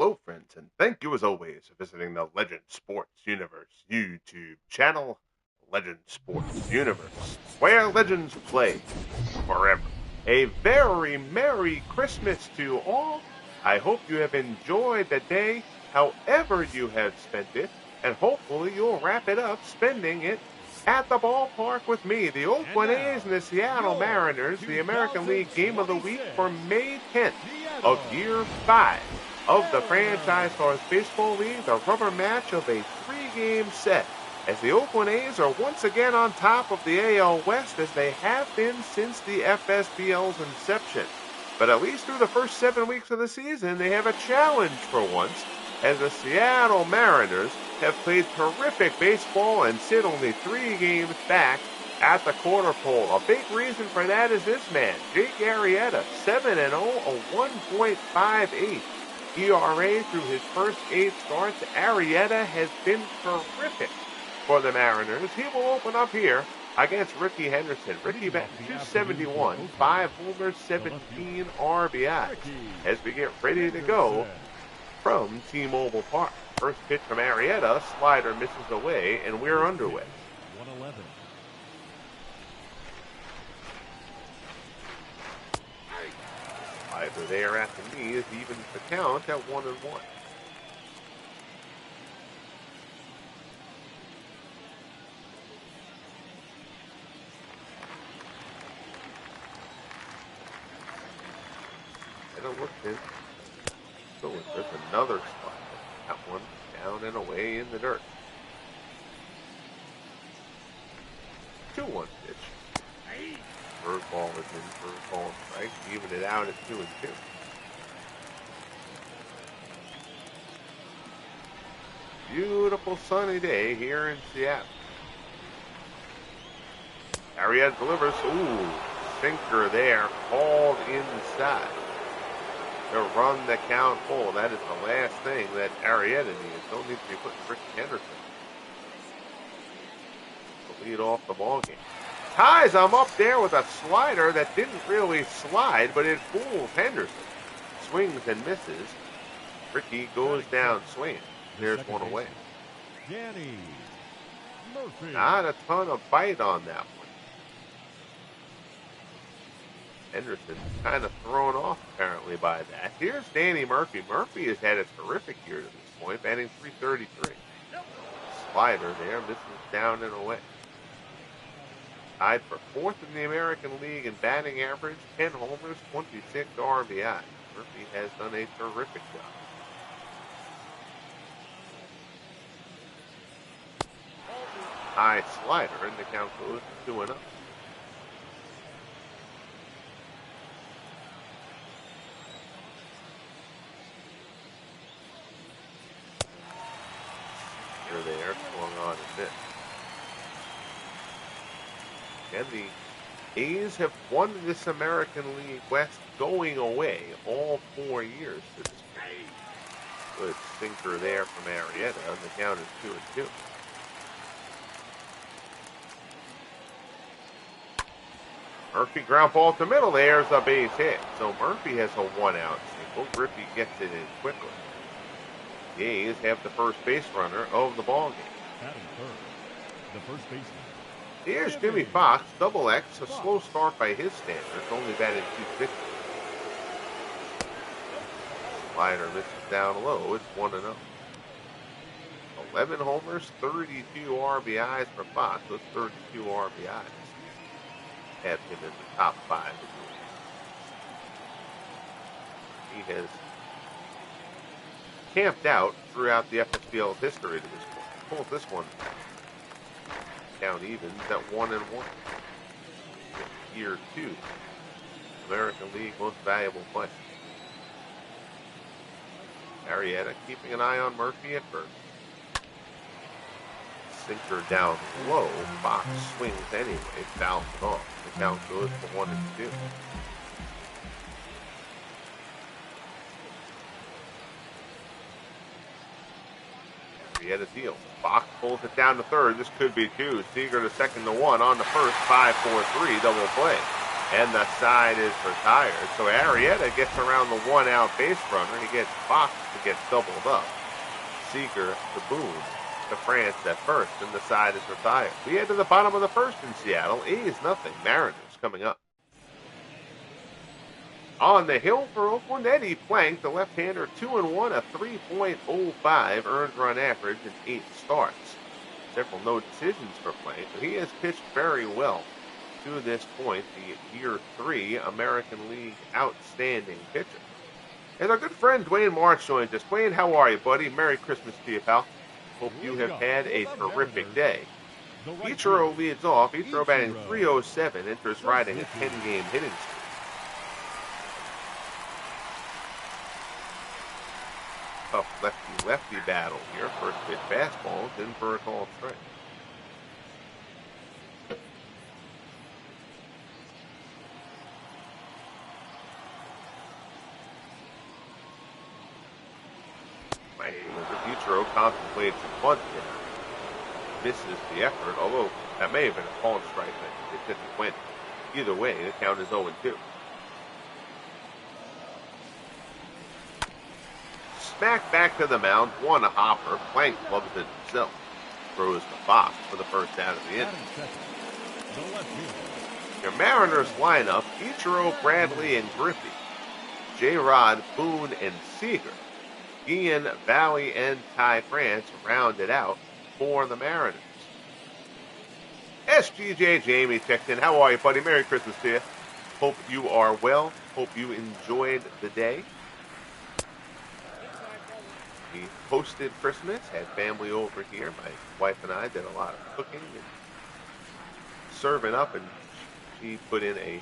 Hello, friends, and thank you as always for visiting the Legend Sports Universe YouTube channel, Legend Sports Universe, where legends play forever. A very Merry Christmas to all. I hope you have enjoyed the day, however you have spent it, and hopefully you'll wrap it up spending it at the ballpark with me, the Oakland A's and the Seattle Mariners, the American League Game of the Week for May 10th of Year 5 of the Franchise Stars Baseball League, the rubber match of a 3-game set, as the Oakland A's are once again on top of the AL West as they have been since the FSBL's inception. But at least through the first 7 weeks of the season, they have a challenge for once, as the Seattle Mariners have played terrific baseball and sit only 3 games back at the quarter pole. A big reason for that is this man, Jake Arrieta, 7-0, a 1.58 ERA through his first 8 starts. Arrieta has been terrific for the Mariners. He will open up here against Ricky Henderson. Ricky batting .271, 5 homers, 17 RBIs as we get ready to go from T-Mobile Park. First pitch from Arrieta, slider misses away, and we're underway. 111. Slider there at the knees evens the count at 1-1. And it looks in. So there's another spot. That one down and away in the dirt. 2-1 pitch. Curveball is in, curveball strike. Even it out at 2-2. Beautiful sunny day here in Seattle. Arrieta delivers. Ooh, sinker there, called inside to run the count full. That is the last thing that Arrieta needs. Don't need to be putting Ricky Henderson to lead off the ball game. Ties him up there with a slider that didn't really slide, but it fools Henderson. Swings and misses. Ricky goes down swinging. There's one away. Danny Murphy. Not a ton of bite on that one. Henderson kind of thrown off apparently by that. Here's Danny Murphy. Murphy has had a terrific year to this point, batting .333. Slider there, misses down and away. Tied for 4th in the American League in batting average, 10 homers, 26 RBI. Murphy has done a terrific job. High slider, and the count goes to 2-0. There, swung on and missed. And the A's have won this American League West going away all 4 years to this point. Good sinker there from Arrieta, and the count is 2-2. Murphy ground ball to middle. There's a base hit. So Murphy has a 1-out single. Griffey gets it in quickly. The A's have the first base runner of the ball game. Batting third, the first baseman. Here's Jimmy Fox, double X, a slow start by his standards, only batted .250. Slider misses down low, it's 1-0. 11 homers, 32 RBIs for Fox, those 32 RBIs have him in the top 5. He has camped out throughout the FSBL's history to this point. Pulls this one down evens at 1-1. Year 2. American League most valuable player. Arrieta keeping an eye on Murphy at first. Sinker down low. Fox swings anyway, fouls it off. The count goes to 1-2. He had a deal. Fox pulls it down to third. This could be 2. Seager to second to 1 on the first. 5-4-3 double play. And the side is retired. So Arrieta gets around the one-out base runner. He gets Fox to get doubled up. Seager to Boone to France at first, and the side is retired. We head to the bottom of the first in Seattle. A's nothing. Mariners coming up. On the hill for Oakland, Eddie Plank, the left-hander, 2-1, a 3.05 earned run average in 8 starts. Several no decisions for Plank, but he has pitched very well to this point, the Year 3 American League Outstanding Pitcher. And our good friend Dwayne March joins us. Dwayne, how are you, buddy? Merry Christmas to you, pal. Hope you have had a terrific day. Ichiro leads off. Ichiro batting .307, enters riding a 10-game hitting streak. Tough lefty-lefty battle here. First pitch fastball, in for a called strike. Ichiro contemplates a bunt here. Misses the effort, although that may have been a called strike, but it didn't win. Either way, the count is 0-2. Smack back to the mound, one a hopper. Plank loves it himself. Throws to Fox for the first out of the inning. Your Mariners lineup, Ichiro, Bradley, and Griffey. J-Rod, Boone, and Seager. Ian, Valley, and Ty France rounded out for the Mariners. SGJ Jamie checked in. How are you, buddy? Merry Christmas to you. Hope you are well. Hope you enjoyed the day. We hosted Christmas, had family over here. My wife and I did a lot of cooking and serving up, and she put in a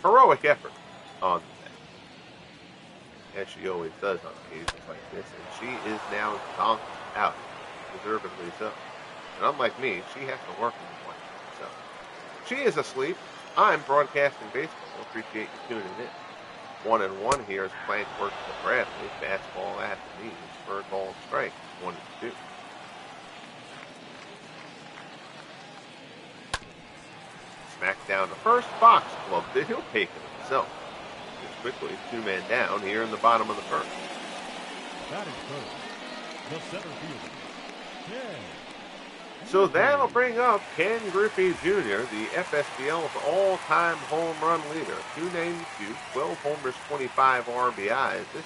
heroic effort on as she always does on occasions like this, and she is now zonked out, deservedly so. And unlike me, she has to work in the morning, so she is asleep. I'm broadcasting baseball. Appreciate you tuning in. 1-1 here as Plank works to Bradley. Fastball at the knees for a called strike. 1-2. Smack down to first. Fox gloved it. He'll take it himself. Quickly, 2 men down here in the bottom of the first. That is first. The center fielder. So that'll bring up Ken Griffey Jr., the FSBL's all-time home run leader. 292, 12 homers, 25 RBIs this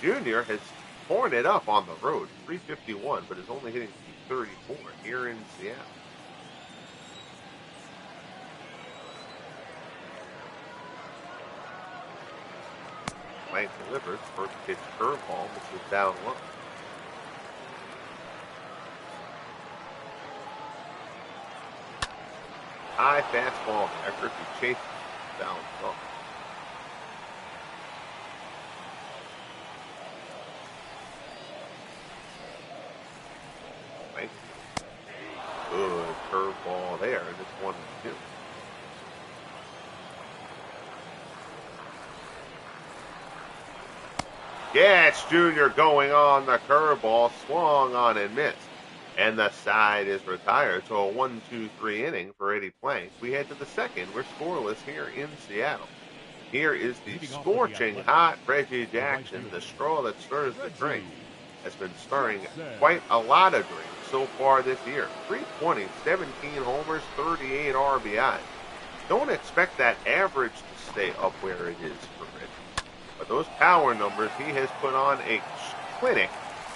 season. Jr. has torn it up on the road, 351, but is only hitting 234 here in Seattle. Plank delivers. First pitch curveball, which is down low. High fastball there. Griffey chases down low. Plank. Good curveball there, and it's 1-2. Gatch Jr. going on the curveball, swung on and missed. And the side is retired. So a 1-2-3 inning for Eddie Plank. We head to the second. We're scoreless here in Seattle. Here is the scorching hot Reggie Jackson, the straw that stirs the drink. Has been stirring quite a lot of drinks so far this year. 320, 17 homers, 38 RBIs. Don't expect that average to stay up where it is for Reggie. But those power numbers, he has put on a clinic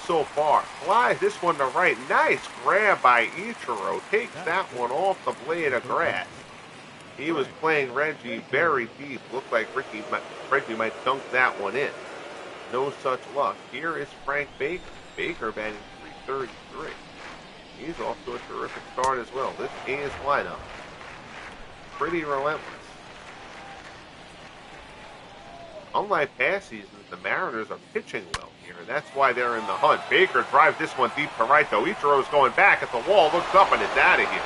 so far. Flies this one to right. Nice grab by Ichiro. Takes that one off the blade of grass. He was playing Reggie very deep. Looked like Reggie might dunk that one in. No such luck. Here is Frank Baker. Baker batting .333. He's off to a terrific start as well. This A's lineup, pretty relentless. Unlike past seasons, the Mariners are pitching well here, and that's why they're in the hunt. Baker drives this one deep to right, though. Ichiro's going back at the wall, looks up, and it's out of here.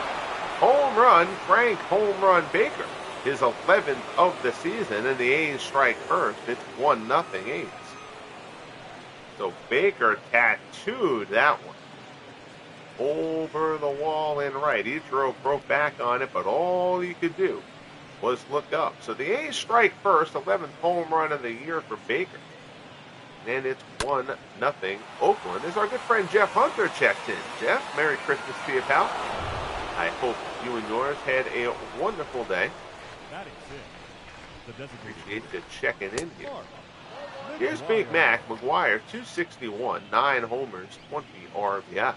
Home run, Frank, home run, Baker. His 11th of the season, and the A's strike first. It's 1-0 A's. So Baker tattooed that one over the wall in right. Ichiro broke back on it, but all he could do was look up. So the A's strike first, 11th home run of the year for Baker. And it's 1-0 Oakland. As our good friend Jeff Hunter checks in. Jeff, Merry Christmas to you, pal. I hope you and yours had a wonderful day. Appreciate you checking in here. Here's Big Mac McGuire, 261, 9 homers, 20 RBIs.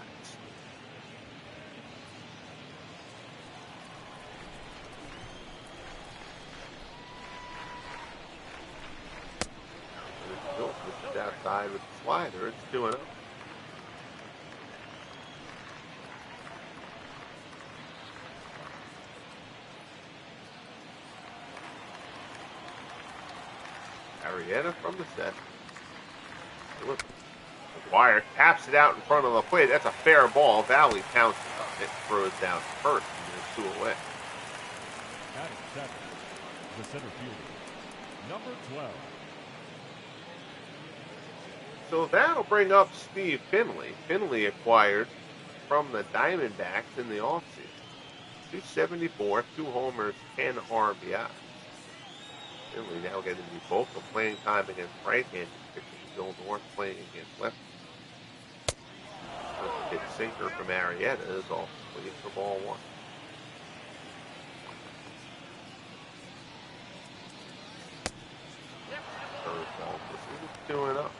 This is outside with the slider. It's 2-0. Arrieta from the set. McGuire taps it out in front of the plate. That's a fair ball. Valley pounces on it, throws down first, and there's 2 away. Batting second, the center fielder, number 12. So that'll bring up Steve Finley. Finley acquired from the Diamondbacks in the offseason. 274, 2 homers, 10 RBIs. Finley now getting the bulk of playing time against right-handed pitchers. Bill North playing against lefties. First pitch sinker from Arrieta is off the plate for ball 1. Curveball. This is 2-0.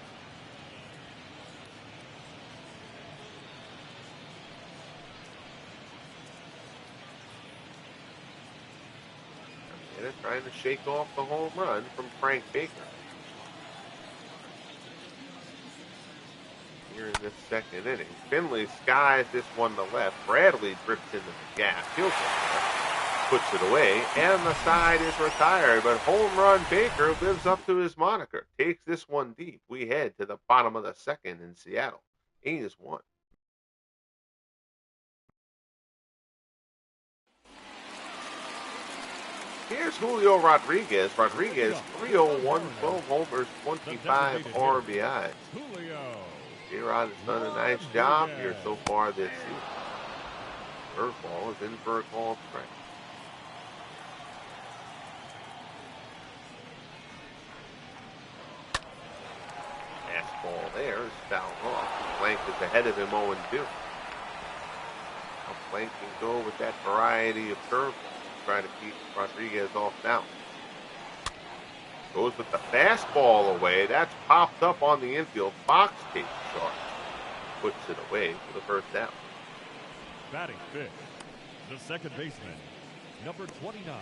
Trying to shake off the home run from Frank Baker. Here in this second inning. Finley skies this one to left. Bradley drifts into the gap. He'll get there. Puts it away. And the side is retired. But home run Baker lives up to his moniker. Takes this one deep. We head to the bottom of the second in Seattle. A's 1. Here's Julio Rodriguez. Rodriguez, 301, 12 homers, 25 RBIs. J-Rod has done a nice job here so far this season. Curveball is in for a called strike. Fastball there is fouled off. Blank is ahead of him 0-2. Now Blank can go with that variety of curveballs. Trying to keep Rodriguez off balance. Goes with the fastball away. That's popped up on the infield. Fox takes charge. Puts it away for the first out. Batting fifth, the second baseman, number 29.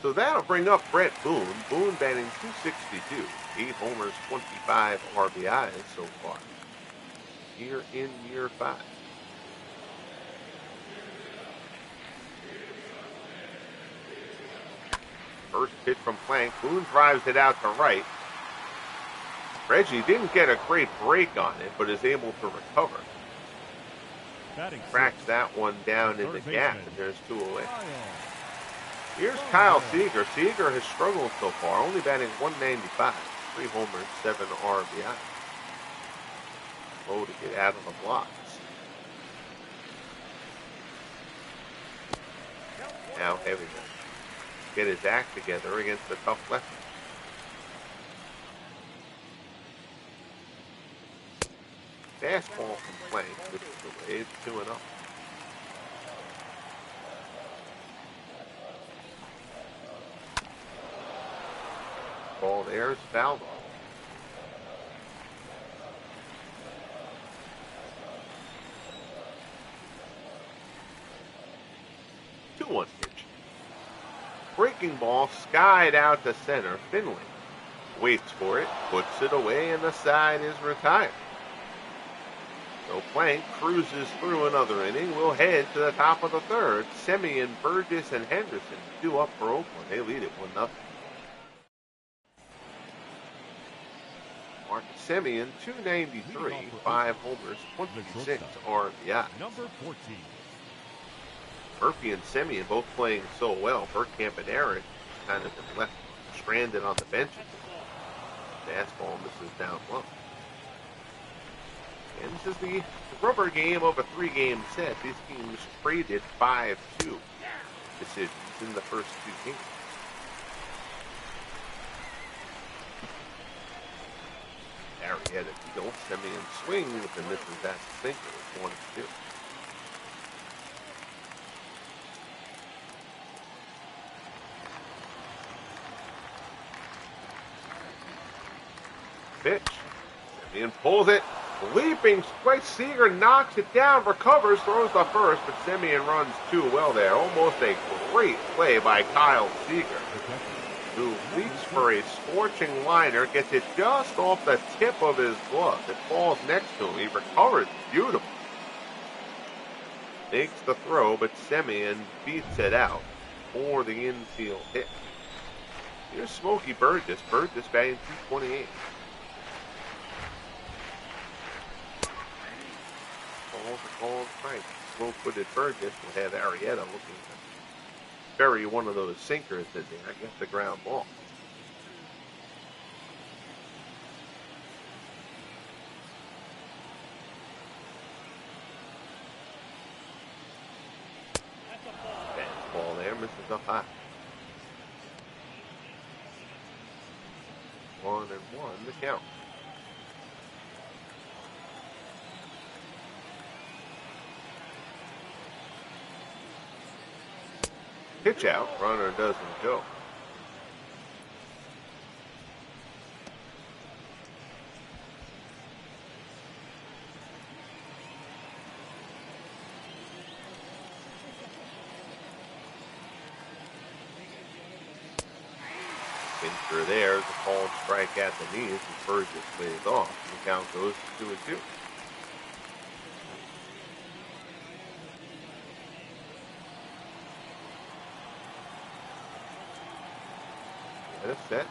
So that'll bring up Brett Boone. Boone batting 262. 8 homers, 25 RBIs so far. Here in year 5. First pitch from Plank. Boone drives it out to right. Reggie didn't get a great break on it, but is able to recover. Cracks that one down in the gap, and there's 2 away. Here's Kyle Seager. Seager has struggled so far, only batting 195. 3 homers, 7 RBI. Slow to get out of the blocks. Now having to get his act together against the tough lefty. Fastball from Plank, which is the way it's 2-0. Ball there is fouled off. Two-one pitch. Breaking ball skied out to center. Finley waits for it, puts it away, and the side is retired. So Plank cruises through another inning. We'll head to the top of the third. Semien, Burgess, and Henderson 2 up for Oakland. They lead it 1-0. Marcus Semien, 293, 5 homers, 26 RBI. Number 14. Murphy and Semien both playing so well. Bergkamp and Eric kind of been left stranded on the benches. Fastball misses down low. And this is the rubber game of a 3-game set. These teams traded 5-2 decisions in the first two games. Arrieta deals, Semien swings and misses that sinker with 1-2. Pitch. Semien pulls it. Leaping strike. Seager knocks it down, recovers, throws the first, but Semien runs too well there. Almost a great play by Kyle Seager, who leaps for a scorching liner, gets it just off the tip of his glove. It falls next to him. He recovers beautifully. Makes the throw, but Semien beats it out for the infield hit. Here's Smokey Burgess. Burgess batting .228. Called strike. Slow-footed Burgess will have Arrieta looking to bury one of those sinkers in there. I guess the ground ball. Fastball there, misses up high. 1-1 the count. Pitch out, runner doesn't go. Pincher there is a called strike at the knees, and Burgess lays off. The count goes to 2-2. Sets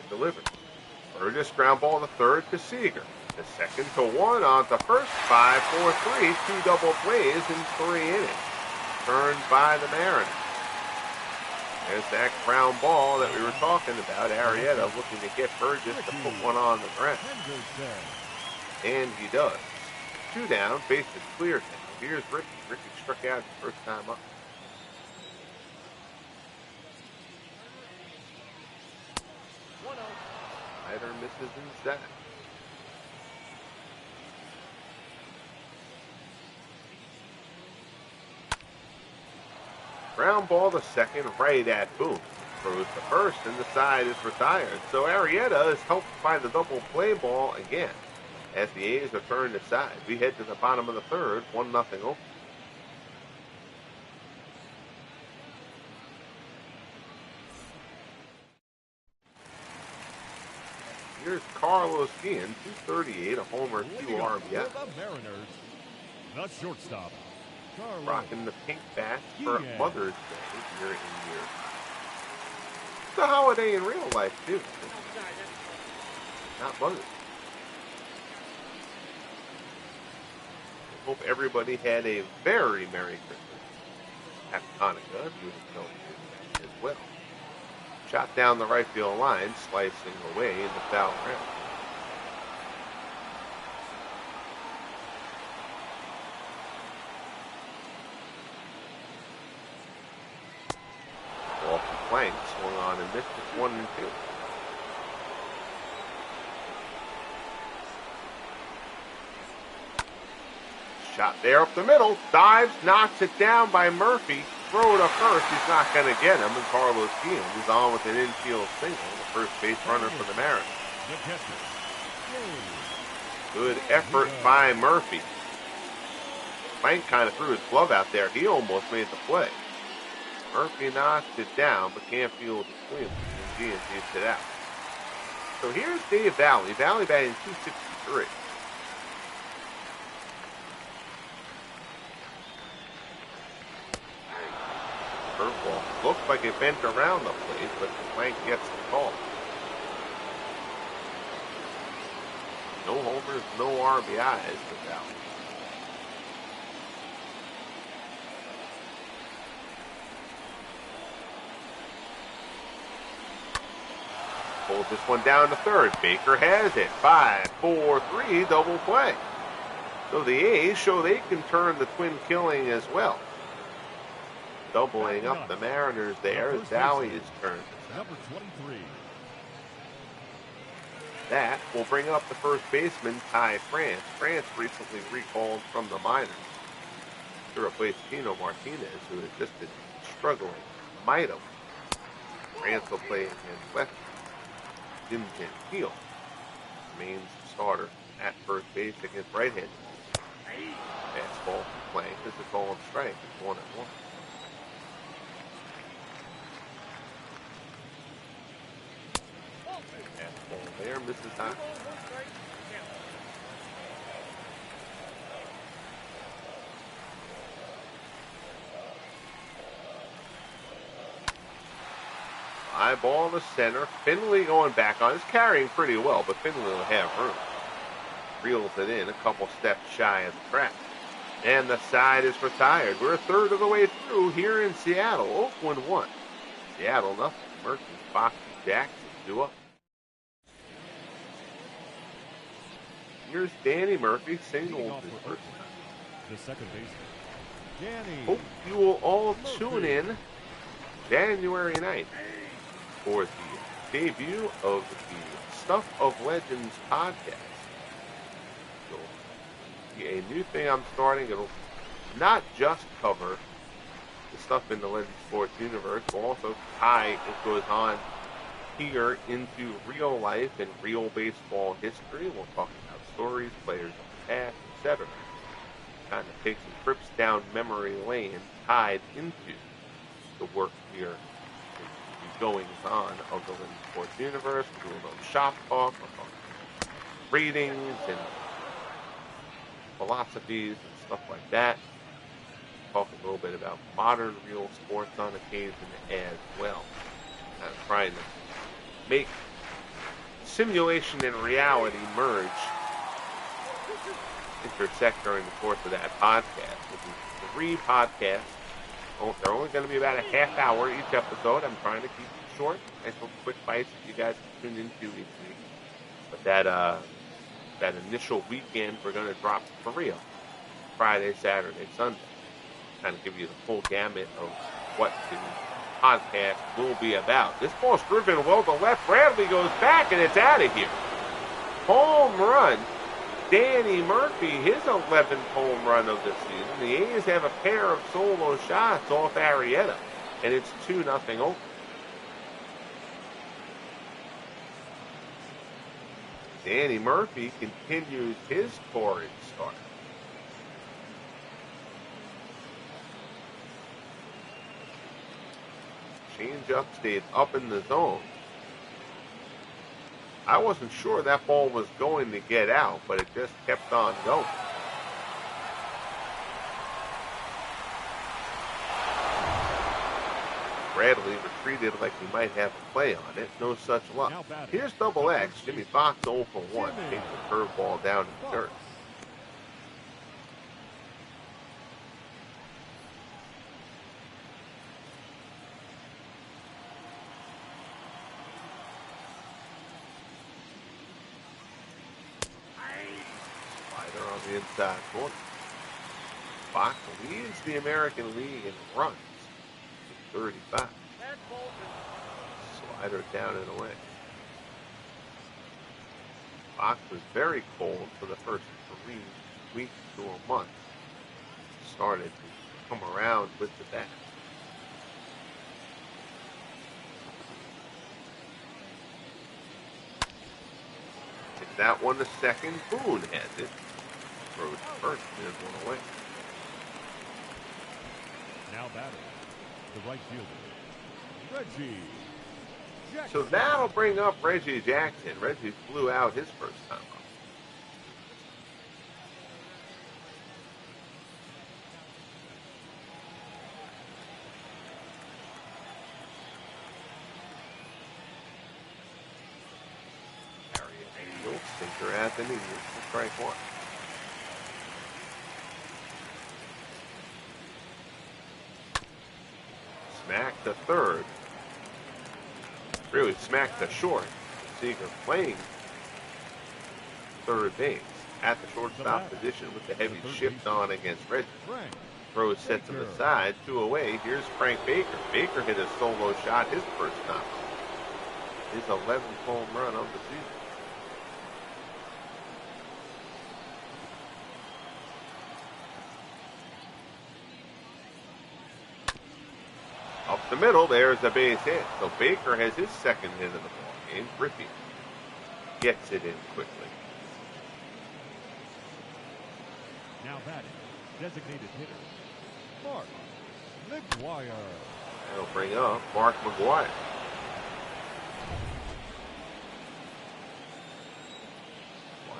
and delivers. Burgess ground ball to third to Seager. The second to one on the first. 5-4-3, 2 double plays in 3 innings. Turned by the Mariners. There's that ground ball that we were talking about. Arrieta looking to get Burgess to put one on the ground. And he does. 2 down, bases cleared now. Here's Ricky. Ricky struck out the first time up. Slider misses inside. Ground ball to second, right at Boone. Throws the first, and the side is retired. So Arrieta is helped by the double play ball again, as the A's are turned aside. We head to the bottom of the third, 1-0 Oakland. Here's Carlos Guillen, .238, a homer, 2 RBI. The Mariners, the shortstop, Carlos. Rocking the pink bat for Mother's Day year in year. It's a holiday in real life, too. Not Mother's Day. I hope everybody had a very Merry Christmas. Happy Hanukkah, if you would tell me as well. Shot down the right field line, slicing away in the foul ground. Off the flank, swung on and missed it 1-2. Shot there up the middle, dives, knocks it down by Murphy. Throw to first, he's not going to get him, and Carlos Guillen is on with an infield single, the first base runner for the Mariners. Good effort by Murphy. Frank kind of threw his glove out there. He almost made the play. Murphy knocks it down, but can't field the swing, and Guillen takes it out. So here's Dave Valley. Valley batting .263. Curveball. Looked like it bent around the plate, but the flank gets the call. No homers, no RBIs for Valley. Pulled this one down to third. Baker has it. 5-4-3 double play. So the A's show they can turn the twin killing as well. doubling up the Mariners there as Dowie's turn. Number 23. That will bring up the first baseman, Ty France. France recently recalled from the minors to replace Tino Martinez, who has just been struggling mightily. France will play against left. Jim Gentile remains the starter at first base against right-handed. Fastball playing as a call on strike. It's 1-1. Fastball there, misses high. High ball to center. Finley going back on. Is carrying pretty well, but Finley will have room. Reels it in a couple steps shy of the track. And the side is retired. We're a third of the way through here in Seattle. Oakland 1. Seattle nothing. Murphy, Fox, Jackson 2 up. Here's Danny Murphy, singled his first time. The second baseman, Danny. Hope you will all tune in January 9th for the debut of the Stuff of Legends podcast. A new thing I'm starting. It'll not just cover the stuff in the Legends Sports universe, but also tie what goes on here into real life and real baseball history. We'll talk about stories, players of the past, etc. Kind of take some trips down memory lane tied into the work here, the goings on of the Legends Sports universe. We'll do a little shop talk, we'll talk about ratings and philosophies and stuff like that. Talk a little bit about modern real sports on occasion as well. Kind of trying to make simulation and reality merge, intersect during the course of that podcast. Which is 3 podcasts. They're only going to be about a half hour each episode. I'm trying to keep it short. Nice little quick bites that you guys can tune into each week. But that initial weekend, we're going to drop for real. Friday, Saturday, Sunday. Kind of give you the full gamut of what the podcast will be about. This ball's driven well to left. Bradley goes back, and it's out of here. Home run. Danny Murphy, his 11th home run of the season. The A's have a pair of solo shots off Arrieta, and it's 2-0 Oakland. Danny Murphy continues his torrid start. Changeup stayed up in the zone. I wasn't sure that ball was going to get out, but it just kept on going. Bradley retreated like he might have a play on it. No such luck. Here's double X. Jimmy Fox 0 for 1. Takes the curveball down to the dirt. Slider on the inside corner. Fox leads the American League in runs. 35. Slider down and away. Fox was very cold for the first 3 weeks to a month. Started to come around with the bat. Hit that one to second. Boone has it. Throws to first. There's one away. Now batting, the right fielder, Reggie Jackson. So that'll bring up Reggie Jackson. Reggie flew out his first time up. Arrieta, sinker at the knee. Strike 1. Smack to third. Really smacked to short. Seager playing third base at the shortstop position with the heavy shift on against Reggie. Throw sets him aside, 2 away. Here's Frank Baker. Baker hit a solo shot his first time. His 11th home run of the season. Up the middle, there's a base hit. So Baker has his second hit of the ball game. Griffey gets it in quickly. Now batting, designated hitter, Mark McGuire. That'll bring up Mark McGuire.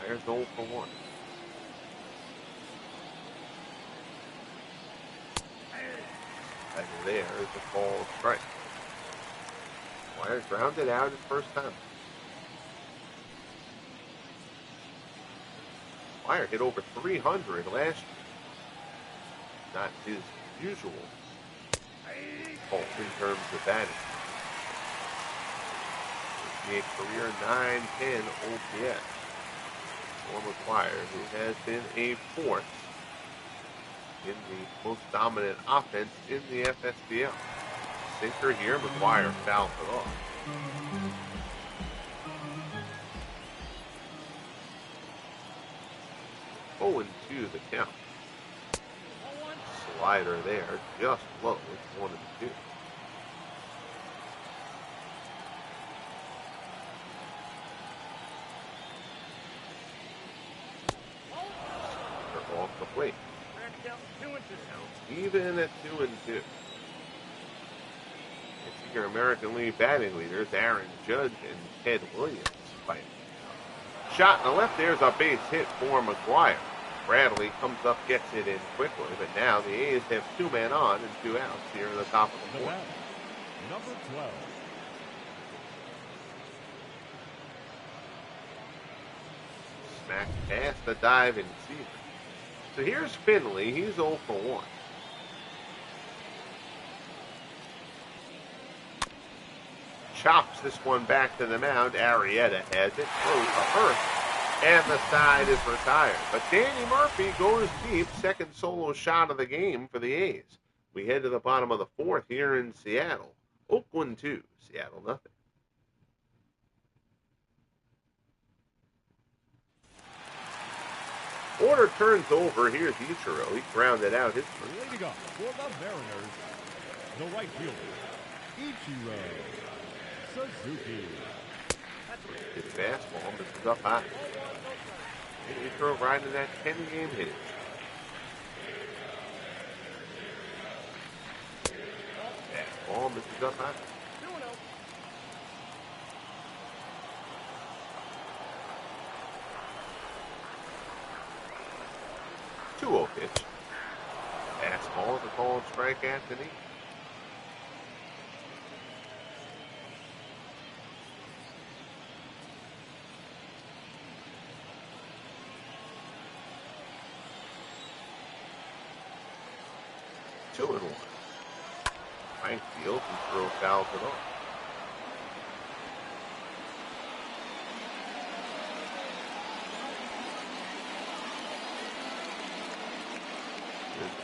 McGuire's 0 for 1. And there is a ball strike. McGuire grounded out his first time. McGuire hit over 300 last year. Not his usual fault in terms of batting. A career 910 OPS for McGuire, who has been a force in the most dominant offense in the FSBL. Sinker here, McGuire fouls it off. Oh, and 2 the count. Slider there, just low. It's 1 and 2. They're off the plate. Even at 2 and 2. It's your American League batting leaders, Aaron Judge and Ted Williams, fighting. Shot in the left, there's a base hit for McGuire. Bradley comes up, gets it in quickly, but now the A's have 2 men on and 2 outs here in the top of the 4th. Number 12. Smack past the diving Seaver. So here's Finley. He's 0 for 1. Chops this one back to the mound. Arrieta has it. Throws to first. And the side is retired. But Danny Murphy goes deep. Second solo shot of the game for the A's. We head to the bottom of the 4th here in Seattle. Oakland 2, Seattle nothing. Order turns over. Here's Ichiro. He grounded out his first. Leading up for the Mariners, the right fielder, Ichiro Suzuki. His fastball misses up high. Ichiro riding that 10-game hit. Fastball misses up high. 2-0 pitch. Fastball is a called strike, Anthony. Two and 1. Right field, and throw fouls it off.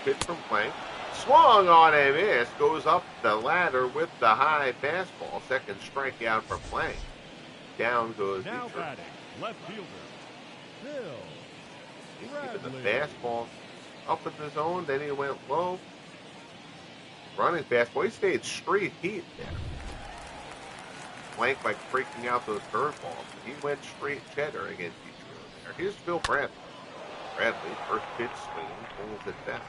Pitch from Plank. Swung on a miss. Goes up the ladder with the high fastball. Second strikeout for Plank. Down goes now Detroit. batting, left fielder, Bill He's keeping the Bradley. fastball up in the zone. Then he went low. Running fastball. He stayed straight heat there. Plank like freaking out those curveballs. He went straight cheddar against Detroit there. Here's Bill Bradley. Bradley, first pitch swing, pulls it down.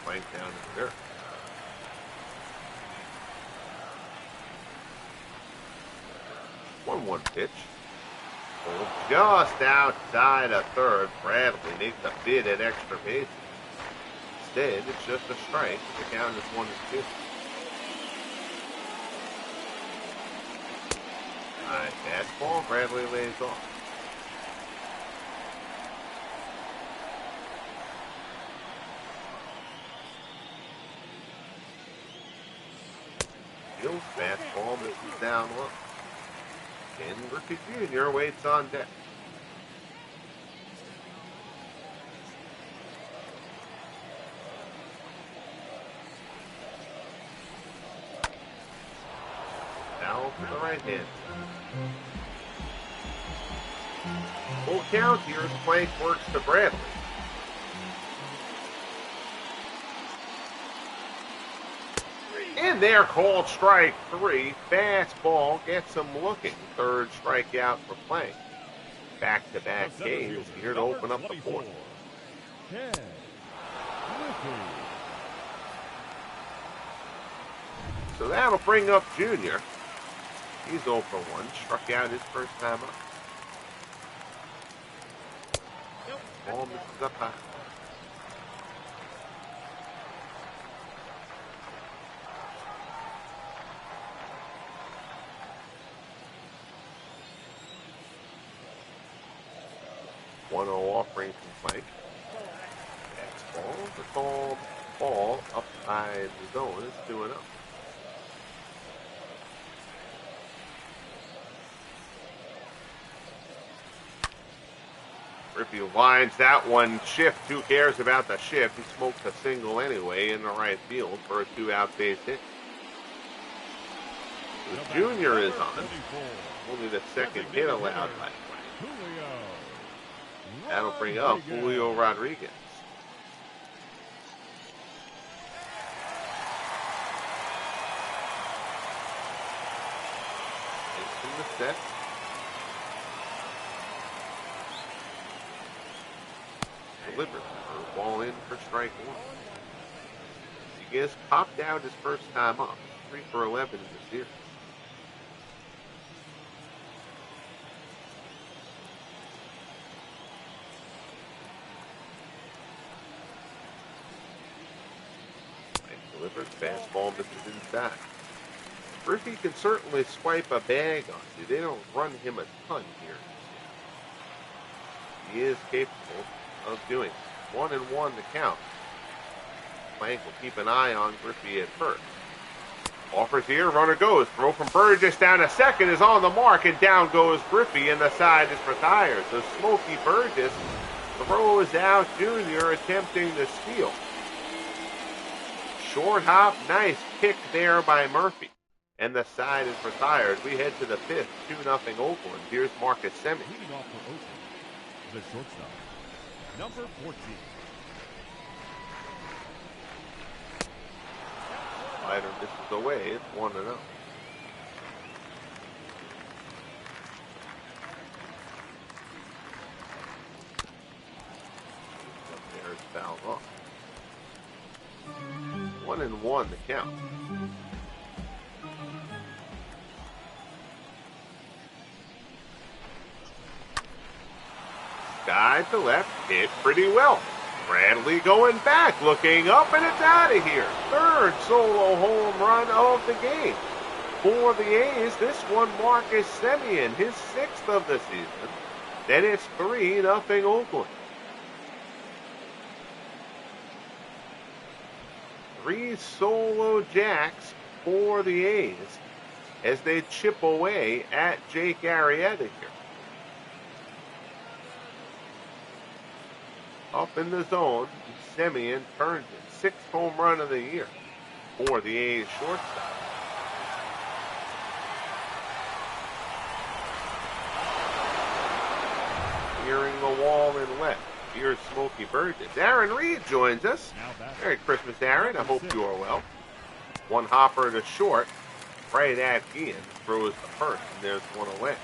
Plank down in the dirt. One pitch. Pulled just outside of third. Bradley makes a bid at extra bases. Instead, it's just a strike. The count is 1-2. High fastball. Bradley lays off. Fastball misses down low. Ken Griffey Jr. waits on deck. Foul for the right hand. Full count here as Plank works to Bradley. And there, called strike 3. Fastball gets him looking. Third strikeout for Plank. Back-to-back games here to open up the fourth. So that'll bring up Junior. He's 0 for 1. Struck out his first time up. Ball misses up high. One 0 offering from Plank. Fastball, the called ball up by the zone is 2-0. Griffey lines that one shift. Who cares about the shift? He smoked a single anyway in the right field for a 2-out base hit. The Junior is on. Only the second hit allowed by Plank. That'll bring up Julio Rodriguez. In the set. Delivered. Ball in for strike 1. He gets popped out his first time up. 3 for 11 in the series. Delivered. Fastball misses inside. Griffey can certainly swipe a bag on you. They don't run him a ton here. He is capable of doing it. 1-1 to count. Plank will keep an eye on Griffey at first. Offers here, runner goes. Throw from Burgess down to second is on the mark, and down goes Griffey, and the side is retired. So Smokey Burgess throws out Junior, attempting to steal. Short hop, nice kick there by Murphy. And the side is retired. We head to the 5th, 2-0 Oakland. Here's Marcus Semien. Leading off for Oakland, the shortstop, number 14. Slider misses away. It's 1-0. There's foul off. 1-1 the count. Sky to left, hit pretty well. Bradley going back, looking up, and it's out of here. Third solo home run of the game. For the A's, this one Marcus Semien, his 6th of the season. Then it's 3-0 Oakland. 3 solo jacks for the A's as they chip away at Jake Arrieta here. Up in the zone, Semien turns it. 6th home run of the year for the A's shortstop. Hearing the wall in left. Here's Smokey Burgess. Aaron Reed joins us. Merry Christmas, Aaron. I hope you are well. One hopper to short. Right at Ian. Throws the first, and there's one away.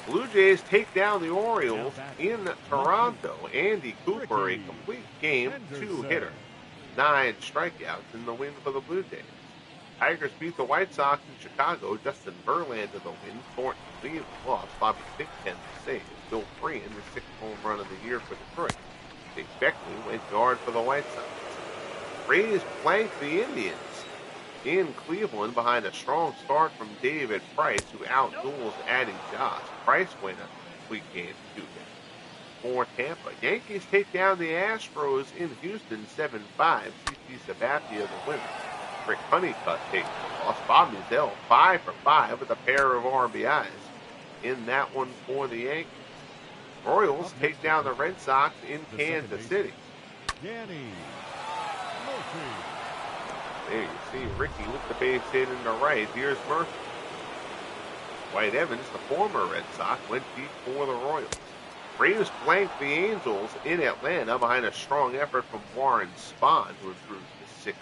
Blue Jays take down the Orioles in Toronto. Andy Cooper, a complete game 2-hitter. 9 strikeouts in the win for the Blue Jays. Tigers beat the White Sox in Chicago. Justin Verlander the win. Thornton Cleveland lost. Bobby Thigpen the save. Bill Freehan, the 6th home run of the year for Detroit. Dave Beckley went guard for the White Sox. Rays planked the Indians in Cleveland behind a strong start from David Price, who outduels Addy Josh. Price went a complete game 2-hit. For Tampa, Yankees take down the Astros in Houston 7-5. CC Sabathia the winner. Rick Honeycutt takes the Lost Bob Musiel 5 for 5 with a pair of RBIs in that one for the Yankees. Royals take down the Red Sox in Kansas City. Danny Murphy. There you see Ricky with the base hit in the right. Here's Murphy. White Evans, the former Red Sox, went deep for the Royals. Braves blanked the Angels in Atlanta behind a strong effort from Warren Spahn to improve to 6.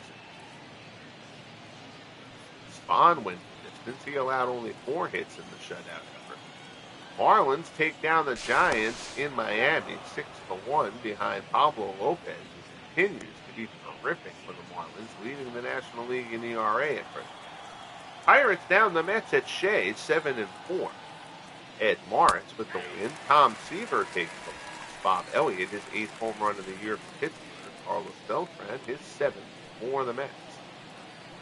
Spahn went the distance. He allowed only 4 hits in the shutout effort. Marlins take down the Giants in Miami 6-1 behind Pablo Lopez, who continues to be terrific for the Marlins, leading the National League in ERA at present. Pirates down the Mets at Shea 7-4. Ed Morris with the win. Tom Seaver takes the loss. Bob Elliott, his 8th home run of the year for Pittsburgh. Carlos Beltran, his 7th for the Mets.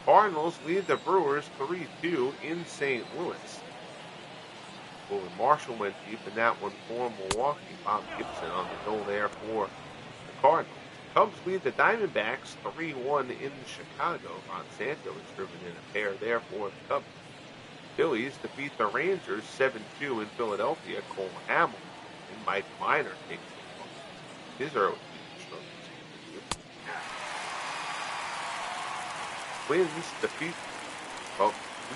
Cardinals lead the Brewers 3-2 in St. Louis. Willie Marshall went deep in that one for Milwaukee. Bob Gibson on the hill there for the Cardinals. Cubs lead the Diamondbacks 3-1 in Chicago. Ron Santo is driven in a pair there for the Cubs. Phillies defeat the Rangers 7-2 in Philadelphia. Cole Hamilton and Mike Minor takes the his early struggles. Twins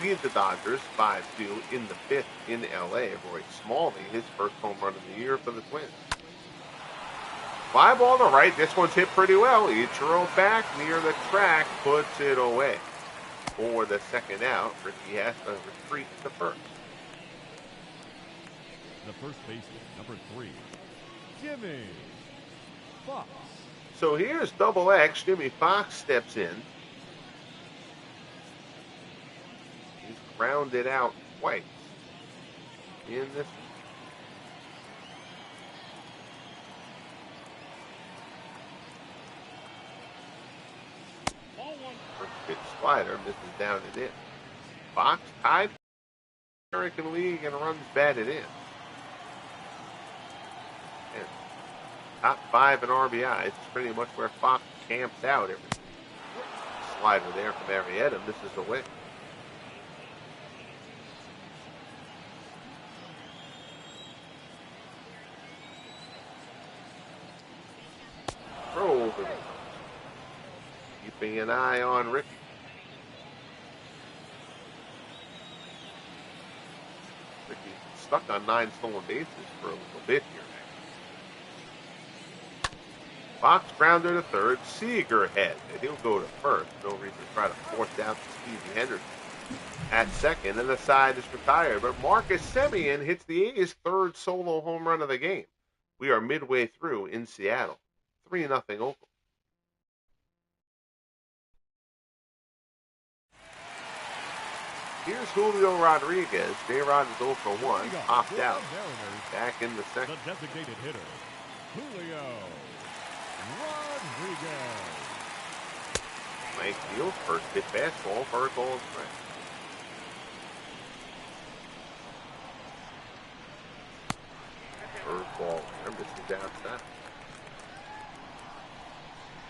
lead the Dodgers 5-2 in the 5th in L.A. Roy Smalley, his first home run of the year for the Twins. Fly ball to right. This one's hit pretty well. Ichiro back near the track, puts it away. For the second out, Ricky has to retreat to first. The first baseman, number 3, Jimmy Fox. So here's double X. Jimmy Fox steps in. He's grounded out twice in this. First pitch slider misses down and in. Fox tied the American League and runs batted in. And top 5 in RBIs is pretty much where Fox camps out everything. Slider there from Arrieta misses away. Throw over the keeping an eye on Ricky. Ricky stuck on 9 stolen bases for a little bit here. Fox grounder to third. Seager head. He'll go to first. No reason to try to force out Stevie Henderson at second, and the side is retired. But Marcus Semien hits the A's 3rd solo home run of the game. We are midway through in Seattle. 3-0 Oakland. Here's Julio Rodriguez. J-Rod is 0 for 1. Popped out. Back in the second. The designated hitter, Julio Rodriguez. Mike Field, first hit fastball, first ball and strike. First ball there, misses outside.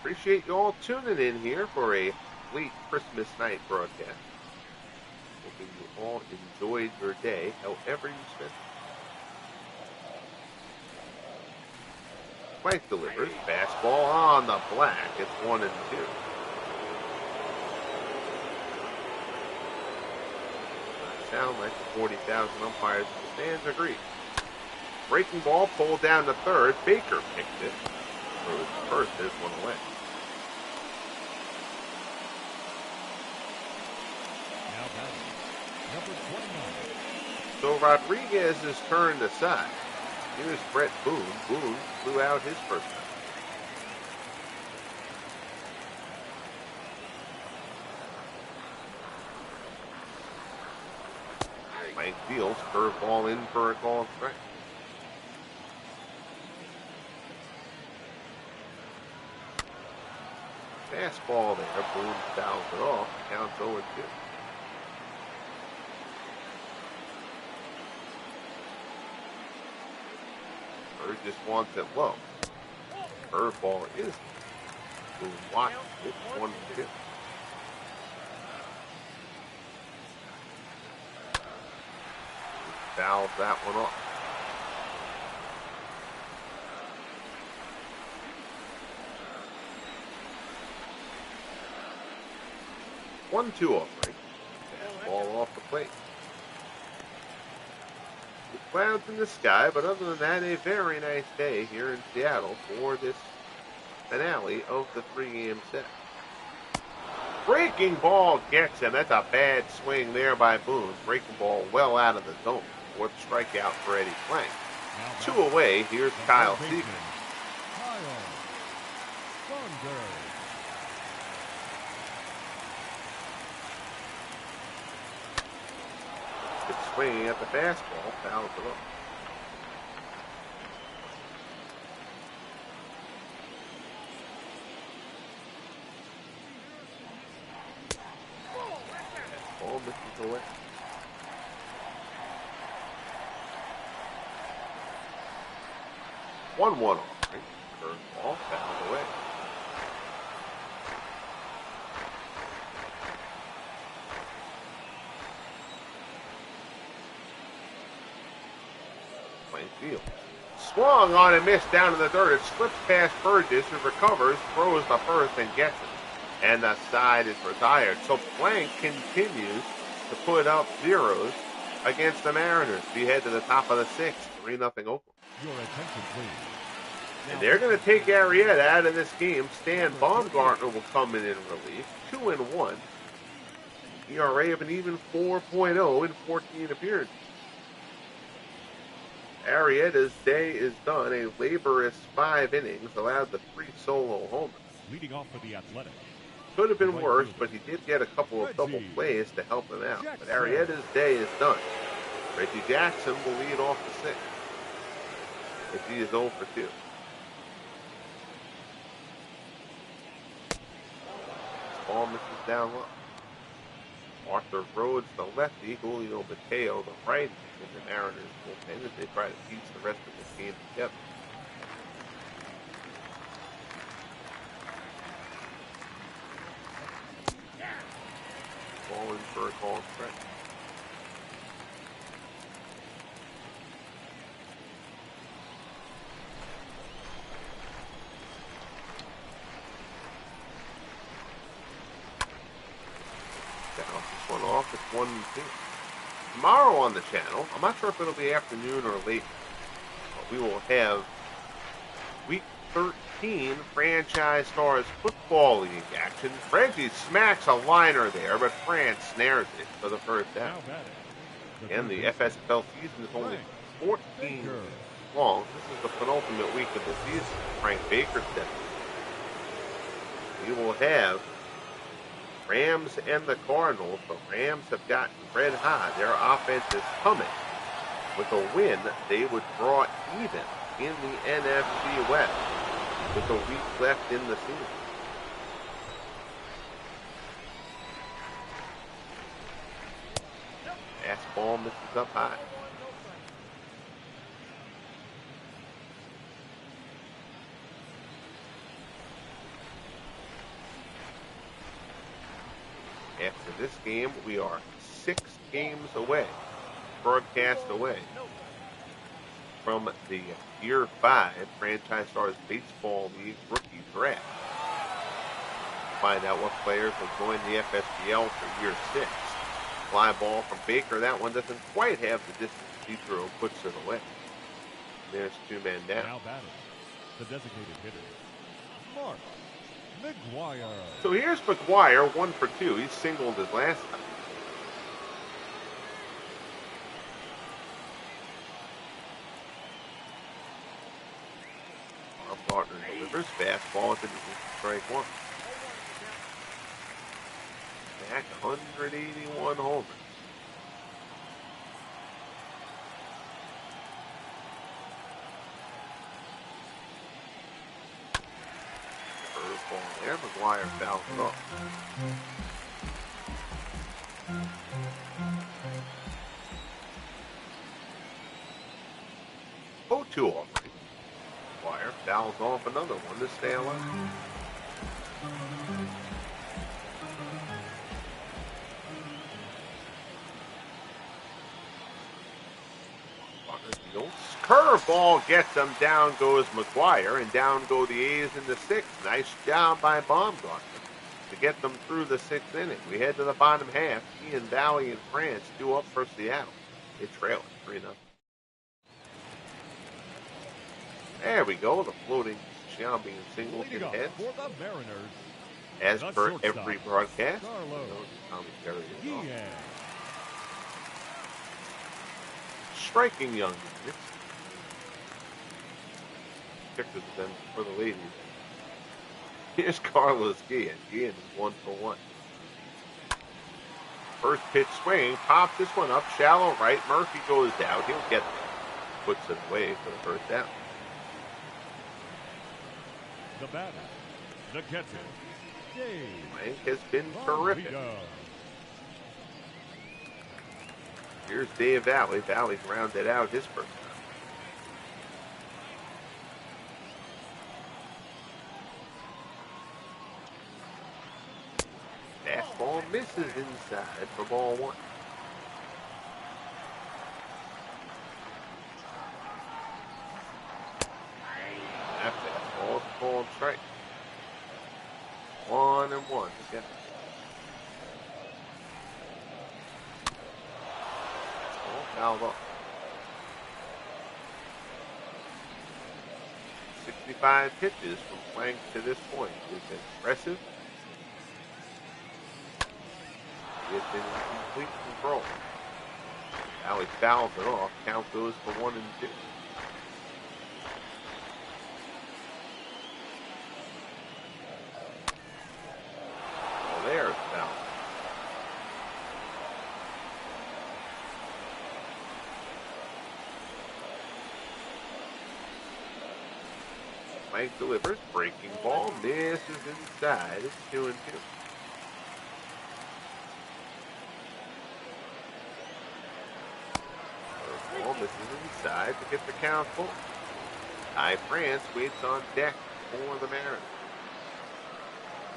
Appreciate you all tuning in here for a late Christmas night broadcast. Hoping you all enjoyed your day, however you spent it. Plank delivers, fastball on the black. It's 1-2. Sound like the 40,000 umpires in the stands agree. Breaking ball pulled down to third. Baker picked it. Throws first, there's one away. Now batting, number 29. So Rodriguez is turned aside. Here's Brett Boone. Boone flew out his first time. Mike Fields, curveball in for a call and strike. Fastball there. Boone fouls it off. Counts 0-2. Bird just wants it low. Curveball is Boone watches it. 1-2. fouls that one off. 1-2 offering. Ball off the plate. The clouds in the sky, but other than that, a very nice day here in Seattle for this finale of the 3-game set. Breaking ball gets him. That's a bad swing there by Boone. Breaking ball well out of the zone. Fourth strikeout for Eddie Plank. 2 away. Here's Kyle Seager. Good swinging at the fastball. Fouls it up. Ball misses away. One offering. Curveball fouled away. Playing field. Swung on and missed down to the dirt. It slips past Burgess, who recovers, throws the first, and gets it. And the side is retired. So Plank continues to put up zeros against the Mariners. We head to the top of the 6th, 3-0 Oakland. Your attention, please. And they're going to take Arrieta out of this game. Stan Baumgartner will come in relief. 2-1. ERA of an even 4.0 in 14 appearances. Arrieta's day is done. A laborious 5 innings, allowed the 3 solo homers. Leading off for the Athletic. Could have been worse, but he did get a couple of double plays to help him out. But Arrieta's day is done. Reggie Jackson will lead off the 6th. Reggie is 0 for 2. Ball misses down low. Arthur Rhodes, the lefty, Julio Mateo, the righty, and the Mariners bullpen as they try to piece the rest of this game together. Ball in for a call strike. This one off. It's 1-2. Tomorrow on the channel, I'm not sure if it'll be afternoon or late, but we will have Week 13 Franchise Stars Football League action. Reggie smacks a liner there, but France snares it for the first down. And the FSBL season is only 14 long. This is the penultimate week of the season. Frank Baker steps in. We will have Rams and the Cardinals. The Rams have gotten red hot. Their offense is humming. With a win, they would draw even in the NFC West with a week left in the season. Fastball misses up high. After this game, we are 6 games away, broadcast away, from the Year 5 Franchise Stars Baseball League Rookie Draft. Find out what players will join the FSBL for Year 6. Fly ball from Baker. That one doesn't quite have the distance. Cicero puts it away. There's 2 men down. Now batting, the designated hitter, Mark McGuire. So here's McGuire, 1 for 2. He singled his last time. Baumgartner delivers. Fastball into strike 1. Back 181 homers. Curveball there. McGuire fouls it off. 0-2 offering. McGuire fouls off another one to stay alive. Runner deals. Curveball gets him. Down goes McGuire, and down go the A's in the sixth. Nice job by Baumgartner to get them through the sixth inning. We head to the bottom half. Ian, Valley, and France due up for Seattle. They trail it 3-0. There we go. The floating Shelby and Singleton heads. For the Mariners, As the per shortstop, every broadcast. Carlos. Striking young units. Kickers them for the ladies. Here's Carlos Guillen. Guillen is 1 for 1. First pitch swing, pops this one up, shallow right. Murphy goes down. He'll get there. Puts it away for the first down. The batter, the catcher, Dave. Blank has been terrific. Here's Dave Valley. Valley rounded out his first time. Fastball misses inside for ball one. That fastball is called strike. 1-1 again. Fouled off. 65 pitches from Plank to this point. It's been impressive. He has been in complete control. Valley fouls it off. Count goes for 1-2. Well, there's foul. Mike delivers, breaking ball, misses inside. It's 2-2. Ball misses inside to get the count full. Ty France waits on deck for the Mariners.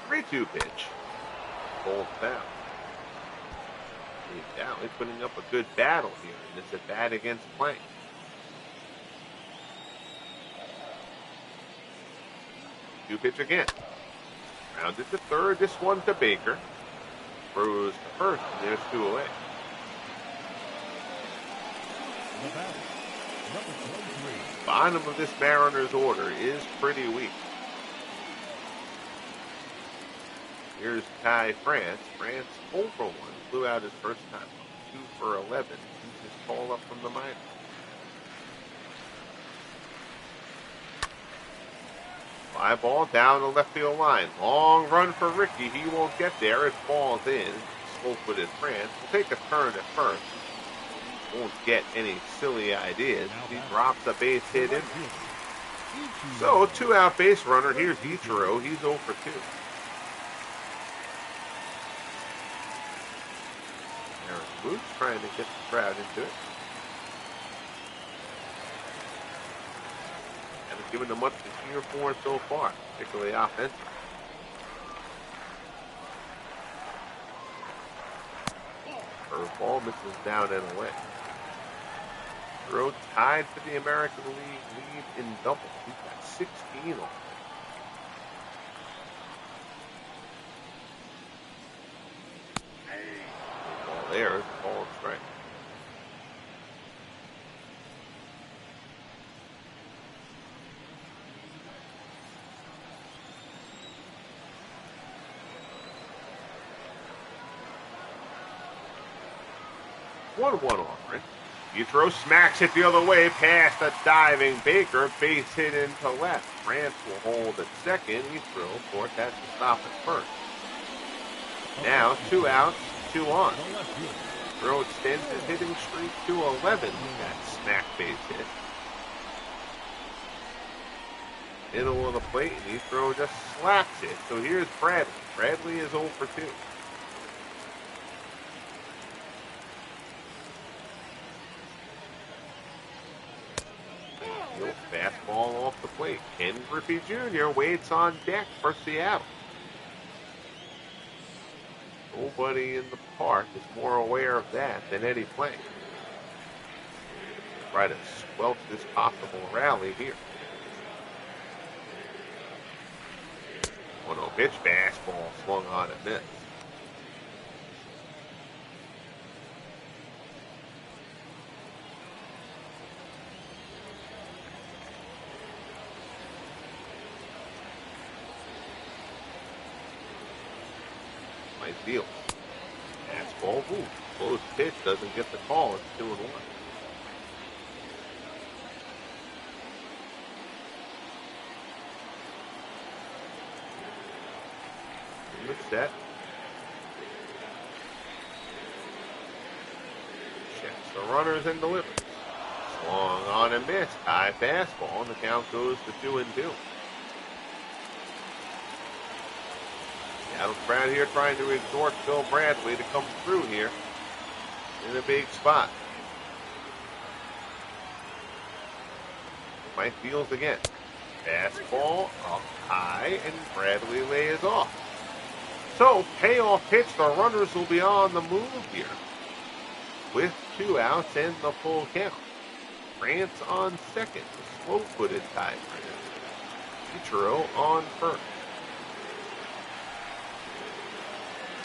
3-2 pitch. Full foul. Valley putting up a good battle here in this at bat against Plank. Two pitch again. Rounded to third. This one to Baker. Throws to first, and there's 2 away. Bottom of this Mariners order is pretty weak. Here's Ty France. France 0 for 1. Flew out his first time. 2 for 11. He's his call up from the minors. Fly ball down the left field line. Long run for Ricky. He won't get there. It falls in. Slow-footed France will take a turn at first. Won't get any silly ideas. He drops a base hit in. So, 2-out base runner. Here's Ichiro. He's 0 for 2. Aaron Booth trying to get the crowd into it. Haven't given them much to cheer for so far, particularly offensive. Curveball misses down and away. Rowe tied for the American League lead in doubles. He's got 16 on. Ball there is a ball and strike. One offering. Yitro smacks it the other way past a diving Baker. Base hit into left. France will hold at second. Yitro, of course, has to stop at first. Now 2 outs, 2 on. Yitro extends his hitting streak to 11. That smack base hit. Middle of the plate, and Yitro just slaps it. So here's Bradley. Bradley is 0 for 2. Fastball off the plate. Ken Griffey Jr. waits on deck for Seattle. Nobody in the park is more aware of that than Eddie Plank. try to squelch this possible rally here. 1-0 pitch, fastball swung on and missed. Deal. Fastball, ooh, close pitch, doesn't get the call. It's 2-1. Good set. Checks the runners and delivers. Swung on and missed. High fastball, and the count goes to 2-2. Seattle crowd here trying to exhort Phil Bradley to come through here in a big spot. Mike Fields again. Fastball up high, and Bradley lays off. So, payoff pitch, the runners will be on the move here with 2 outs and the full count. France on second, the slow-footed tiebreaker. Ichiro on first.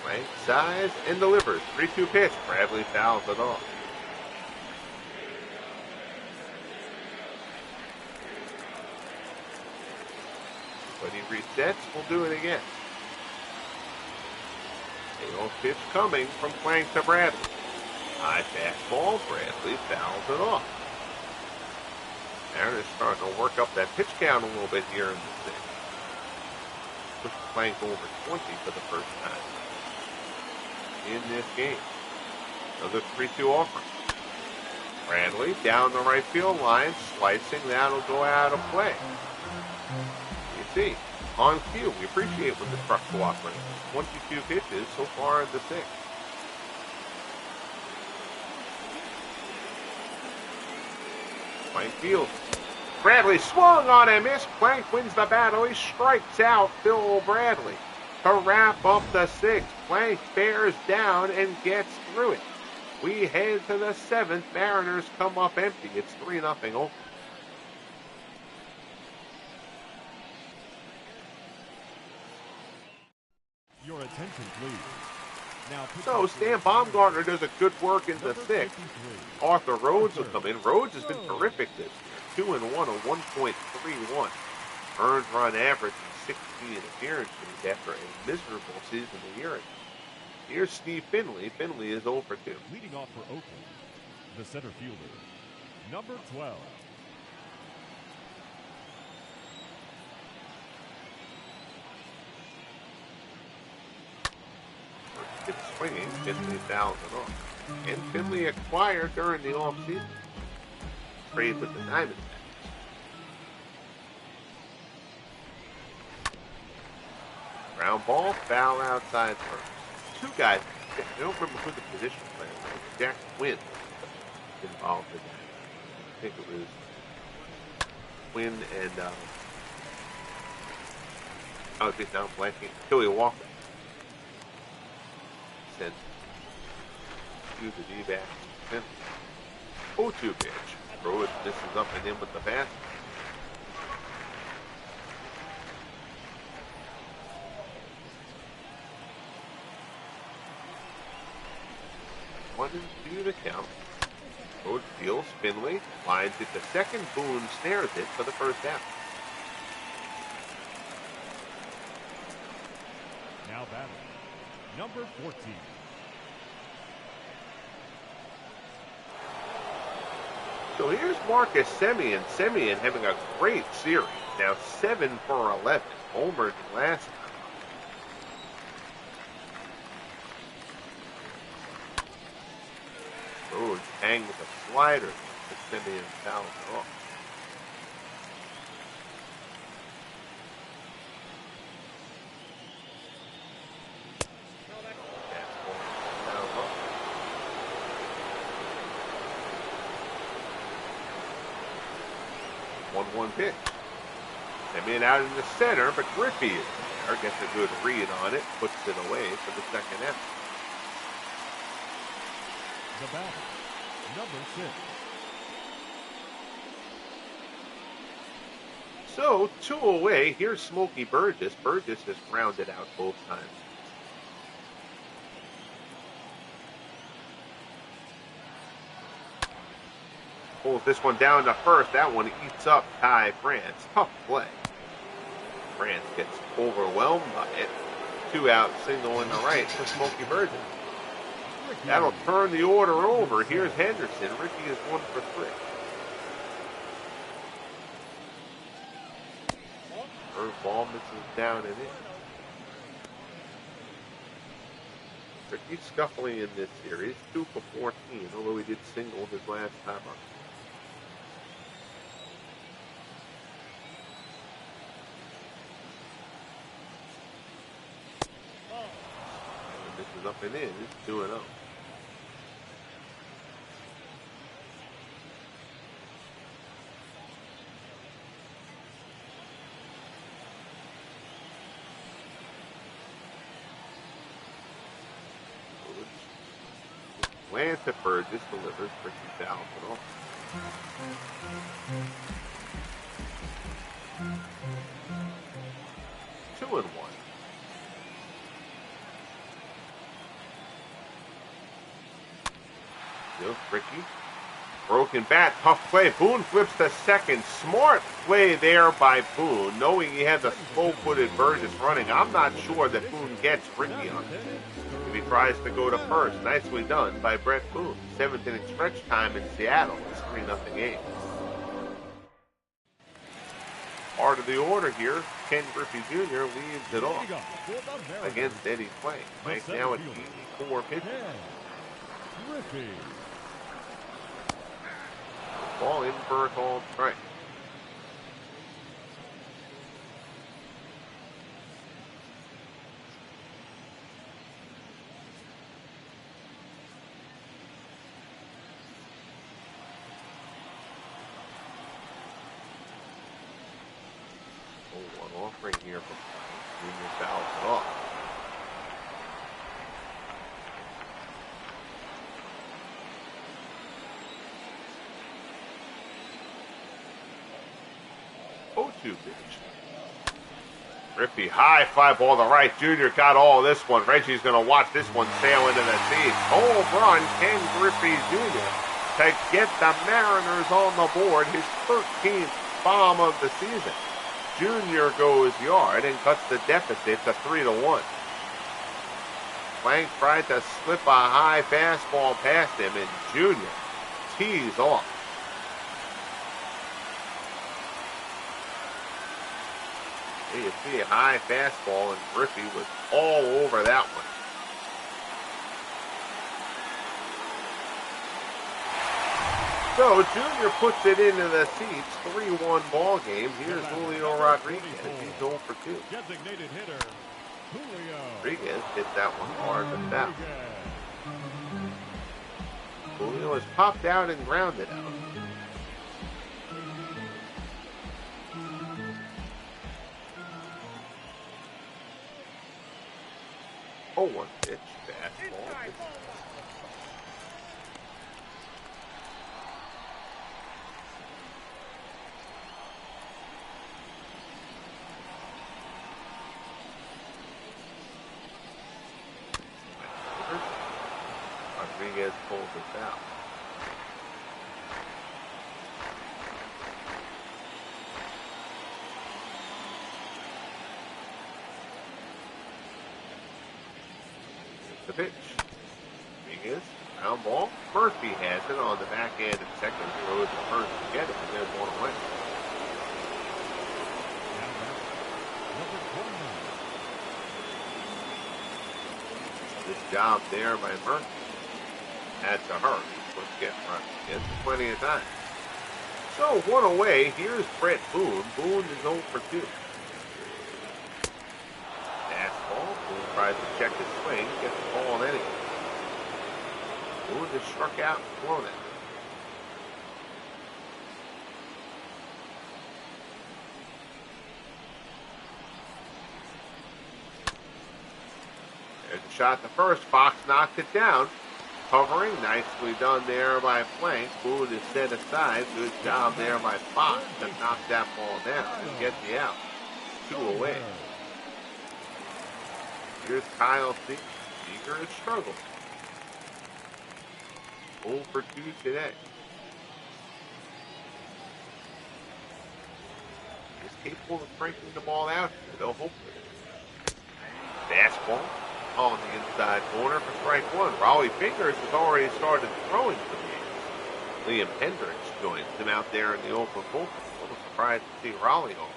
Right size and delivers. 3-2 pitch. Bradley fouls it off. But he resets. We'll do it again. Payoff pitch coming from Plank to Bradley. High fastball. Bradley fouls it off. Mariners starting to work up that pitch count a little bit here in the sixth. Pushed Plank over 20 for the first time in this game. Another 3-2 offer. Bradley down the right field line, slicing. That'll go out of play. You see, on cue, we appreciate when the truck cooperates. 22 pitches so far in the sixth. Plank Field. Bradley swung on and missed. Plank wins the battle. He strikes out Phil Bradley. To wrap up the sixth, Plank bears down and gets through it. We head to the seventh. Mariners come up empty. It's 3-0 Oakland. Your attention, please. Now, so Stan Baumgartner does a good work in the sixth. Arthur Rhodes will come in. Rhodes has been terrific this year. 2-1, a 1.31 earned run average. 16 appearances after a miserable season a year ago. Here's Steve Finley. Finley is 0 for 2. Leading off for Oakland, the center fielder, number 12. It's swinging. Finley fouls it off. And Finley acquired during the offseason. Trade with the Diamondbacks. Ground ball, foul outside first. 2 guys, I don't remember who the position player was. Jack Quinn involved in that. I think it was Quinn and, I was getting down blanking. Joey Walker. Sent to the D-back. 0-2 pitch. Throw it, this is up and in with the pass. 1-2 to count. Road fields Finley, lines it to second. Boone snares it for the first out. Now batting, number 14. So here's Marcus Semien. Semien having a great series. Now 7 for 11. Homered last time. Rhodes hangs a slider. Semien fouls it off. One pitch. Semien out in the center, but Griffey is there. Gets a good read on it, puts it away for the second out. The batter, number 6. So, 2 away. Here's Smokey Burgess. Burgess has grounded out both times. Pulls this one down to first. That one eats up Ty France. Tough play. France gets overwhelmed by it. 2 out, single in the right for Smokey Burgess. That'll turn the order over. Here's Henderson. Ricky is 1 for 3. Curveball misses down and in. Ricky scuffling in this series, 2 for 14, although he did single his last time up. And this is up and in. It's 2-0. Lance at Burgess delivers for 2,000 off. Two and one. Still Ricky. Broken bat, tough play. Boone flips to second. Smart play there by Boone, knowing he had the slow-footed Burgess running. I'm not sure that Boone gets Ricky on it. If he tries to go to first, nicely done by Brett Boone. 7th inning stretch time in Seattle. It's 3-0 game. Part of the order here, Ken Griffey Jr. leads it off against Eddie Clay. Mike now at 84 pitches. Griffey. Ball in for a called strike. One offering here from Junior fouls it off. Pitch. Griffey, high fly ball to right. Junior got all this one. Reggie's going to watch this one sail into the seats. Home run, Ken Griffey Jr. to get the Mariners on the board. His 13th bomb of the season. Junior goes yard and cuts the deficit to 3-1. Plank tried to slip a high fastball past him, and Junior tees off. You see a high fastball, and Griffey was all over that one. So Junior puts it into the seats. 3-1 ball game. Here's Julio Rodriguez. He's 0 for 2. Designated hitter, Julio. Rodriguez hit that one hard but foul. Julio has popped out and grounded out. 0-1 pitch, fastball. Rodriguez pulls it out. The pitch. Rodriguez, ground ball. Murphy has it on the back end of second. Throws the first to get it, and there's one away. Good job there by Murphy. That's a hurry. Let's get running. Gets plenty of time. So, one away. Here's Brett Boone. Boone is 0 for 2. Boone tries to check his swing, gets the ball in anyway. Boone is struck out and thrown out. There's a shot to first. Fox knocked it down. Covering, nicely done there by Plank. Boone is set aside. Good job there by Fox to knock that ball down and get the out. 2 away. Here's Kyle C. Eager to struggle. 0 for 2 today. He's capable of cranking the ball out here, though, hopefully. Fastball on the inside corner for strike 1. Raleigh Fingers has already started throwing some games. Liam Hendricks joins him out there in the Oakland bullpen. A little surprised to see Raleigh on.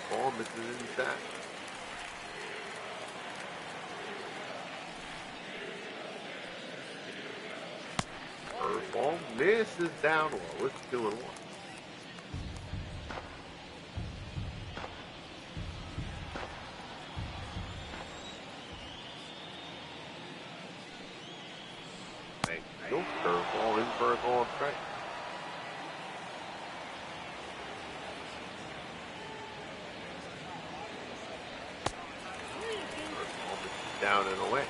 Ball misses inside. Curveball misses down low. It's 2-1. Thank you. Curveball in for a ball strike. Down and away.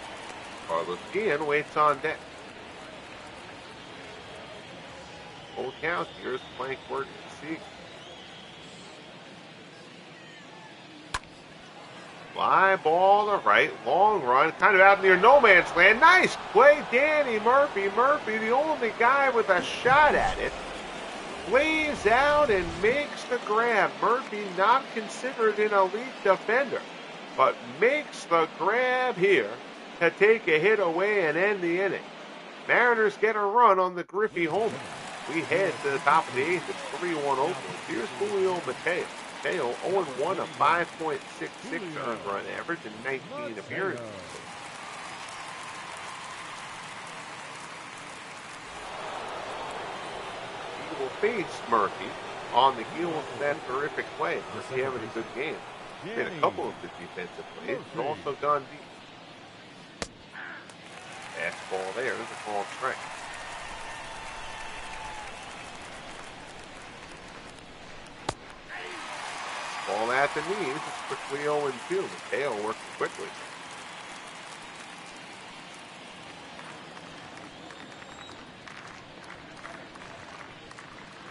Carlos Guillen waits on deck. Full count. Here's Plank working to see. Fly ball to right. Long run. Kind of out near no man's land. Nice play, Danny Murphy. Murphy, the only guy with a shot at it, plays out and makes the grab. Murphy not considered an elite defender, but makes the grab here to take a hit away and end the inning. Mariners get a run on the Griffey homer. We head to the top of the 8th. It's 3-1 Oakland. Here's Julio Mateo. Mateo 0-1, a 5.66 earned run average in 19 appearances. He will face Murphy on the heels of that terrific play. Murphy having a good game. Made a couple of good defensive plays, but also gone deep. Fastball there is a called strike. Ball at the knees. It's quickly 0-2. Mateo working quickly.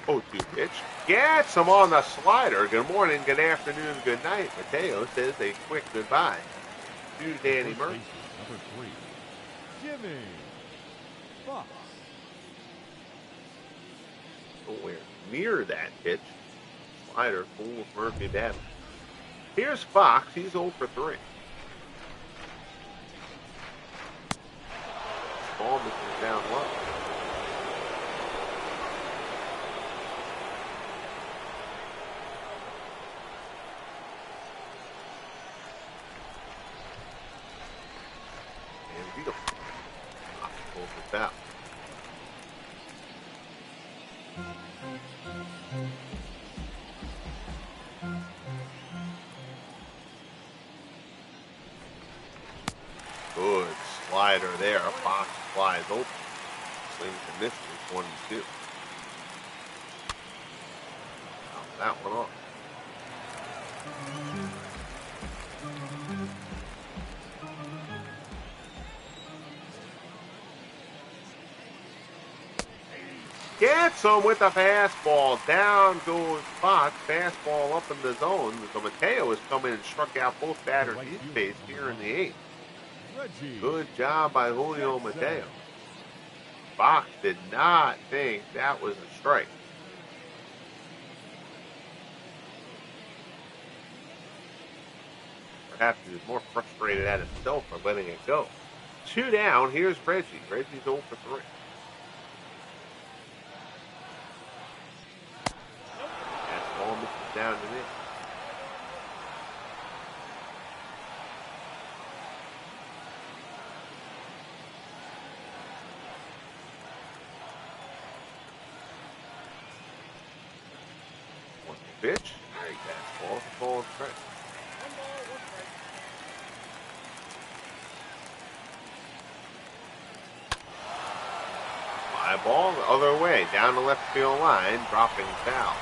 0-2 pitch. Gets him on the slider. Good morning, good afternoon, good night. Mateo says a quick goodbye to Danny Murphy. Number 3, Jimmy Fox. Nowhere near that pitch. Slider fools Murphy badly. Here's Fox. He's 0 for 3. Ball misses down low. And Vito. Fox pulls it out. Good slider there. Fox flies open. Swings and misses. 1-2. That one off. Gets him with a fastball. Down goes Fox. Fastball up in the zone. So Mateo has come in and struck out both batters he's faced here in the 8th. Good job by Julio Mateo. Fox did not think that was a strike. Perhaps he was more frustrated at himself for letting it go. 2 down. Here's Reggie. Reggie's 0 for 3. That ball misses down to this. Pitch. Fastball, ball, strike. Fly ball the other way, down the left field line, dropping foul.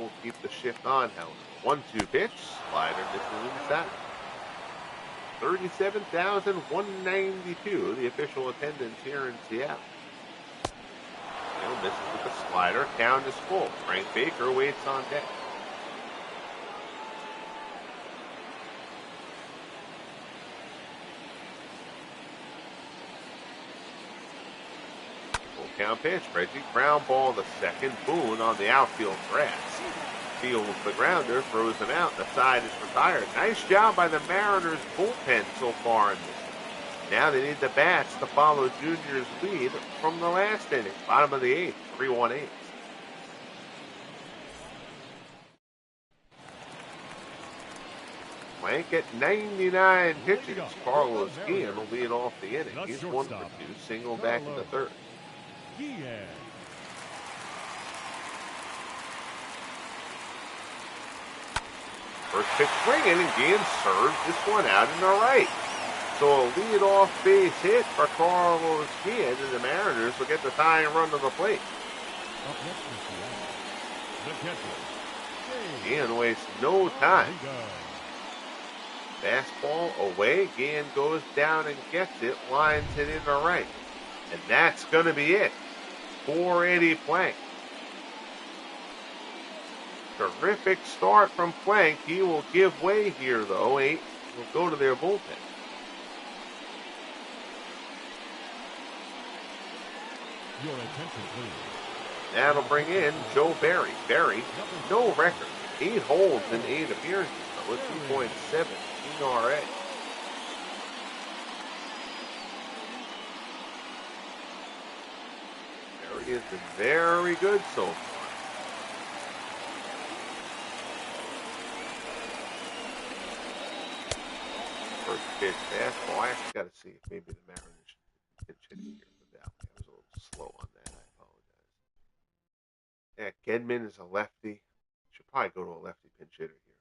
will keep the shift on, however. 1-2 pitch. Slider misses inside. 37,192, the official attendance here in Seattle. Hill misses with the slider. Count is full. Frank Baker waits on deck. Full count pitch. Reggie ground ball to second. Boone on the outfield grass. Fields the grounder, throws him out. The side is retired. Nice job by the Mariners bullpen so far in this. Now they need the bats to follow Junior's lead from the last inning. Bottom of the 8th, 3-1 8. Blank at 99 pitches. Carlos Guillen will lead off the inning. He's 1 for 2, single back in the third. First pitch swinging, and Guillen serves this one out in the right. So a lead-off base hit for Carlos Guillen, and the Mariners will get the tying run to the plate. Guillen wastes no time. Fastball away. Guillen goes down and gets it, lines it in the right. And that's going to be it for Eddie Plank. Terrific start from Plank. He will give way here, though. 8 will go to their bullpen. Your attention, please. That'll bring in Joe Barry. Barry, no record. 8 holds in 8 appearances, though, with 2.7 ERA. Barry has been very good so far. First pitch fastball. I actually got to see if maybe the Mariners should pitch hitting here without me. I was a little slow on that. I apologize. Yeah, Gedman is a lefty. Should probably go to a lefty pinch hitter here.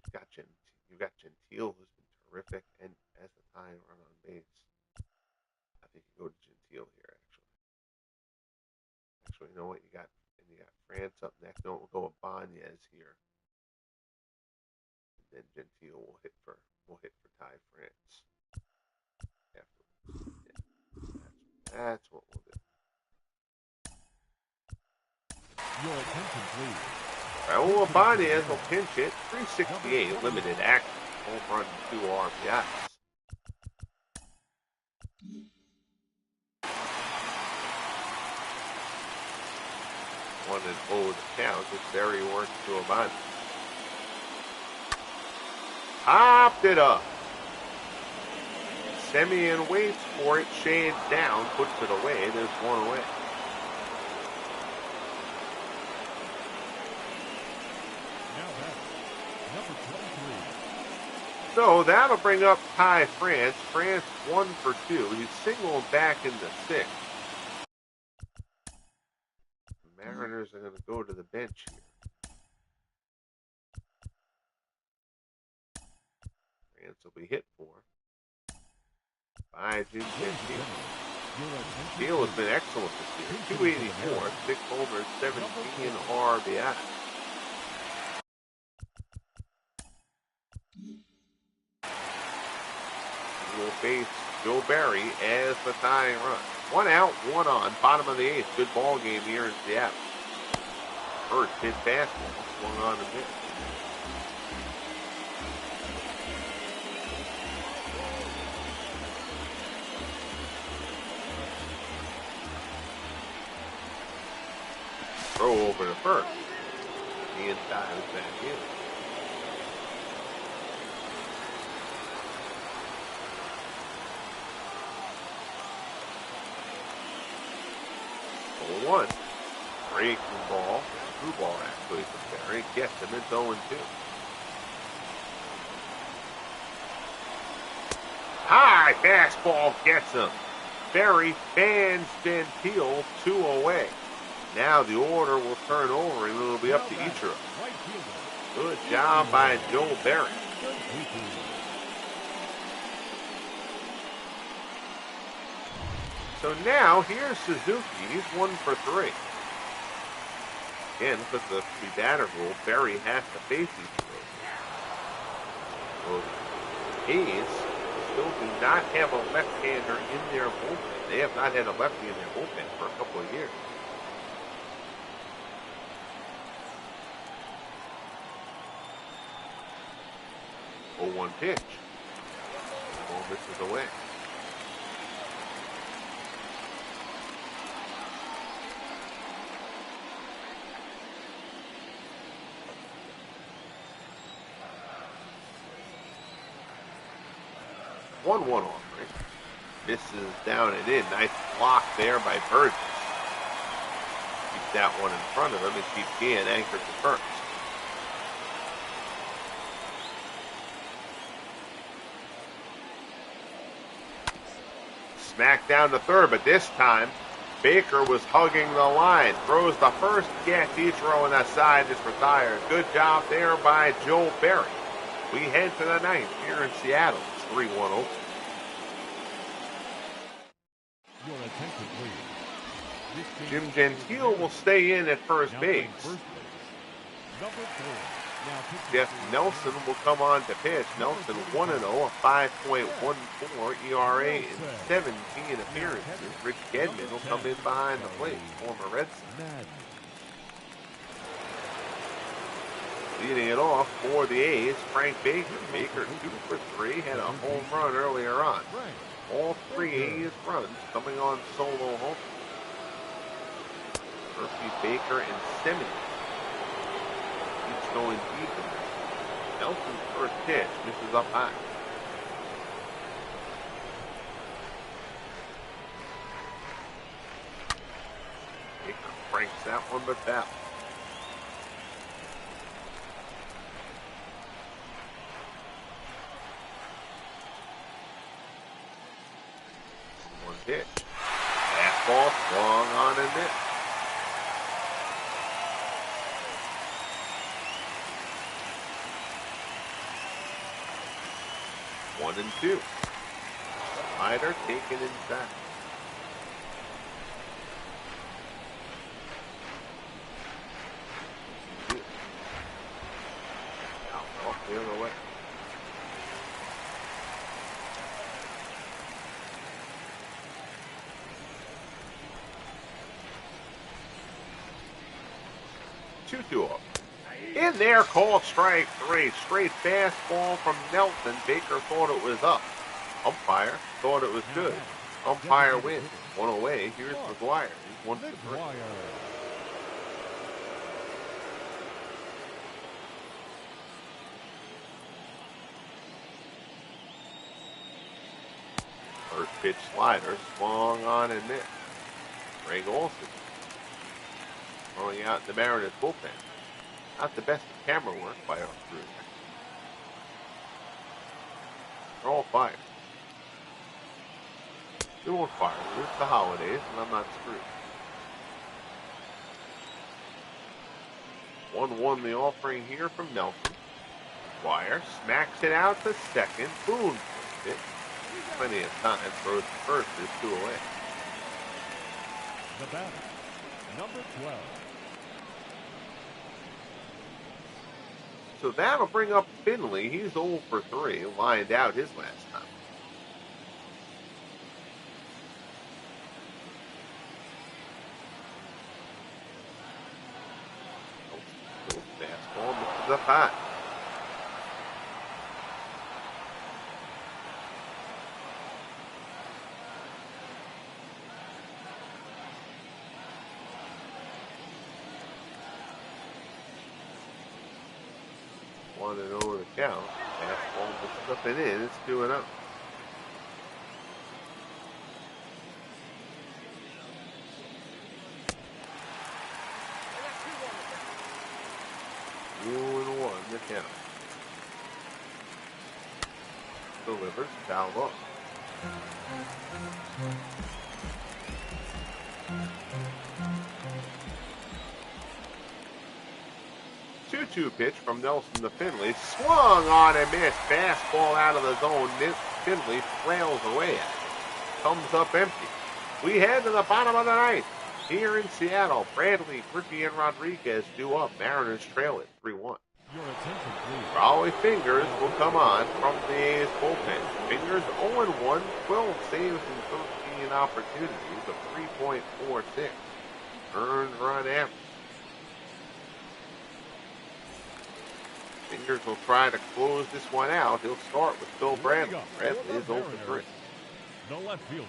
You've got Gentile, who's been terrific, and as the tying run on base. I think you go to Gentile here, actually. Actually, you know what? You got France up next. No, we'll go with Banez here. And then Gentile will hit for Ty France. Afterwards. Yeah. That's what we'll do. Your attention, please. Raul Banez will pinch hit. 368 limited action. Home run, 2 RBIs. One and 0 to count. It's Barry works to Banez. Popped it up. Semien waits for it. Shades down. Puts it away. There's 1 away. So that'll bring up Ty France. France 1 for 2. He's singled back into 6. The Mariners are going to go to the bench here. France will be hit for by Jim Gentile. Gentile has been excellent this year. 284, 6 homers, 17 RBI. Will face Joe Barry as the tying run. 1 out, 1 on. Bottom of the 8th. Good ball game here in Seattle. First hit fastball. Swung on the pitch. Throw over to first. Ian dives back in. One. Breaking ball. Through ball actually from Barry. Gets him. It's 0-2. High fastball gets him. Barry fans Gentile 2 away. Now the order will turn over and it'll be up to Ichiro. Good job by Joe Barry. So now here's Suzuki. He's 1 for 3. Again, with the three-batter rule, Berry has to face each of those. So A's still do not have a left-hander in their bullpen. They have not had a lefty in their bullpen for a couple of years. 0-1 pitch. Ball misses away. One offering. This is down and in. Nice block there by Burgess. Keep that one in front of him and keep Gann anchored to first. Smack down to third, but this time Baker was hugging the line. Throws the first catch. Ichiro on that side is retired. Good job there by Joe Berry. We head to the ninth here in Seattle. It's 3-1 Oakland. Your attention, please. Jim Gentile will stay in at first base. Number 3. Jeff Nelson will come on to pitch. Nelson 1-0, a 5.14 ERA in 17 appearances. Rich Gedman will come in behind the plate, former Red Sox. Leading it off for the A's, Frank Baker. Baker 2 for 3, had a home run earlier on. All 3 A's runs coming on solo home. Murphy, Baker, and Simmons each going deep in there. Nelson's first pitch misses up high. Baker cranks that one, but that one pitch. Fastball swung on and missed. 1-2. Slider taken inside. Out off the other way. Two up. In there, called strike 3. Straight fastball from Nelson. Baker thought it was up. Umpire thought it was good. Umpire wins. One away. Here's McGuire. He's 1 for 3. First pitch slider. Swung on and missed. Greg Olson throwing out in the Mariners bullpen. Not the best camera work by our crew. They're all fired. We won't fire. It's the holidays, and I'm not screwed. 1-1 the offering here from Nelson. Wire smacks it out to second. Boone takes it. Plenty of time. Throws to first. There's 2 away. The batter, number 12. So that'll bring up Finley. He's 0 for 3. Lined out his last time. Fastball misses up high. One and over the count. Fastball misses up and in. It's 2-0. The count. Delivers, foul off. Two pitch from Nelson to Finley. Swung on and missed. Fastball out of the zone. Finley flails away at it. Comes up empty. We head to the bottom of the ninth. Here in Seattle, Bradley, Griffey, and Rodriguez due up. Mariners trail it 3-1. Your attention, please. Raleigh Fingers will come on from the A's bullpen. Fingers 0-1, 12 saves and 13 opportunities, a 3.46 earned run average. Fingers will try to close this one out. He'll start with Bill Bradley. Bradley is 0-3. The left fielder,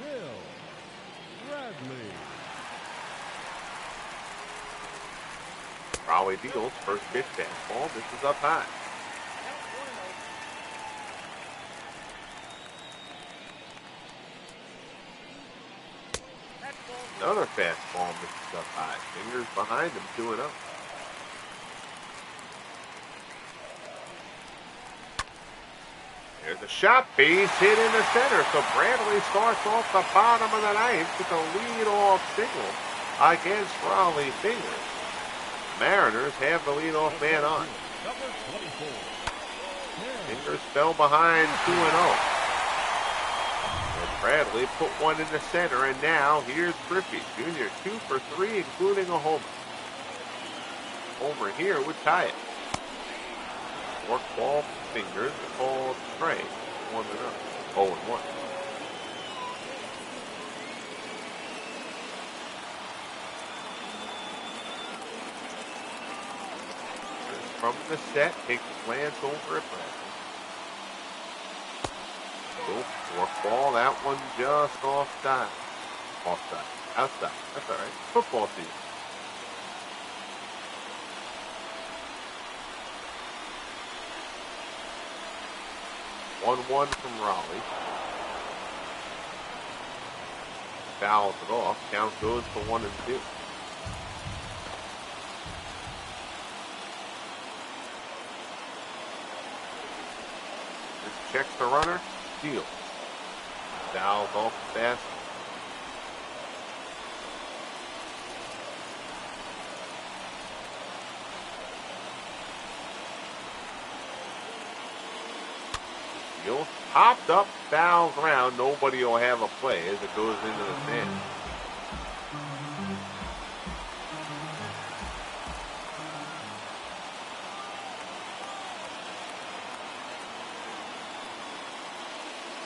Bill Bradley. Raleigh deals first pitch fastball. This is up high. Another fastball misses up high. Fingers behind him, 2-0. There's a shot, base hit in the center. So Bradley starts off the bottom of the ninth with a leadoff single against Raleigh Fingers. Mariners have the leadoff man on. Number 24. Fingers fell behind 2-0. And Bradley put one in the center, and now here's Griffey Jr. 2 for 3, including a homer. Homer here would tie it. Work ball from Fingers, called straight, 1-0. 0-1. From the set, takes a glance over at Bradley. Fork ball, that one just offside. Offside. Outside. That's all right. Football season. One from Raleigh. Fouls it off. Count goes for 1-2. Checks the runner, steals. Fouls off the basket. Steals, popped up, fouls around. Nobody will have a play as it goes into the stand.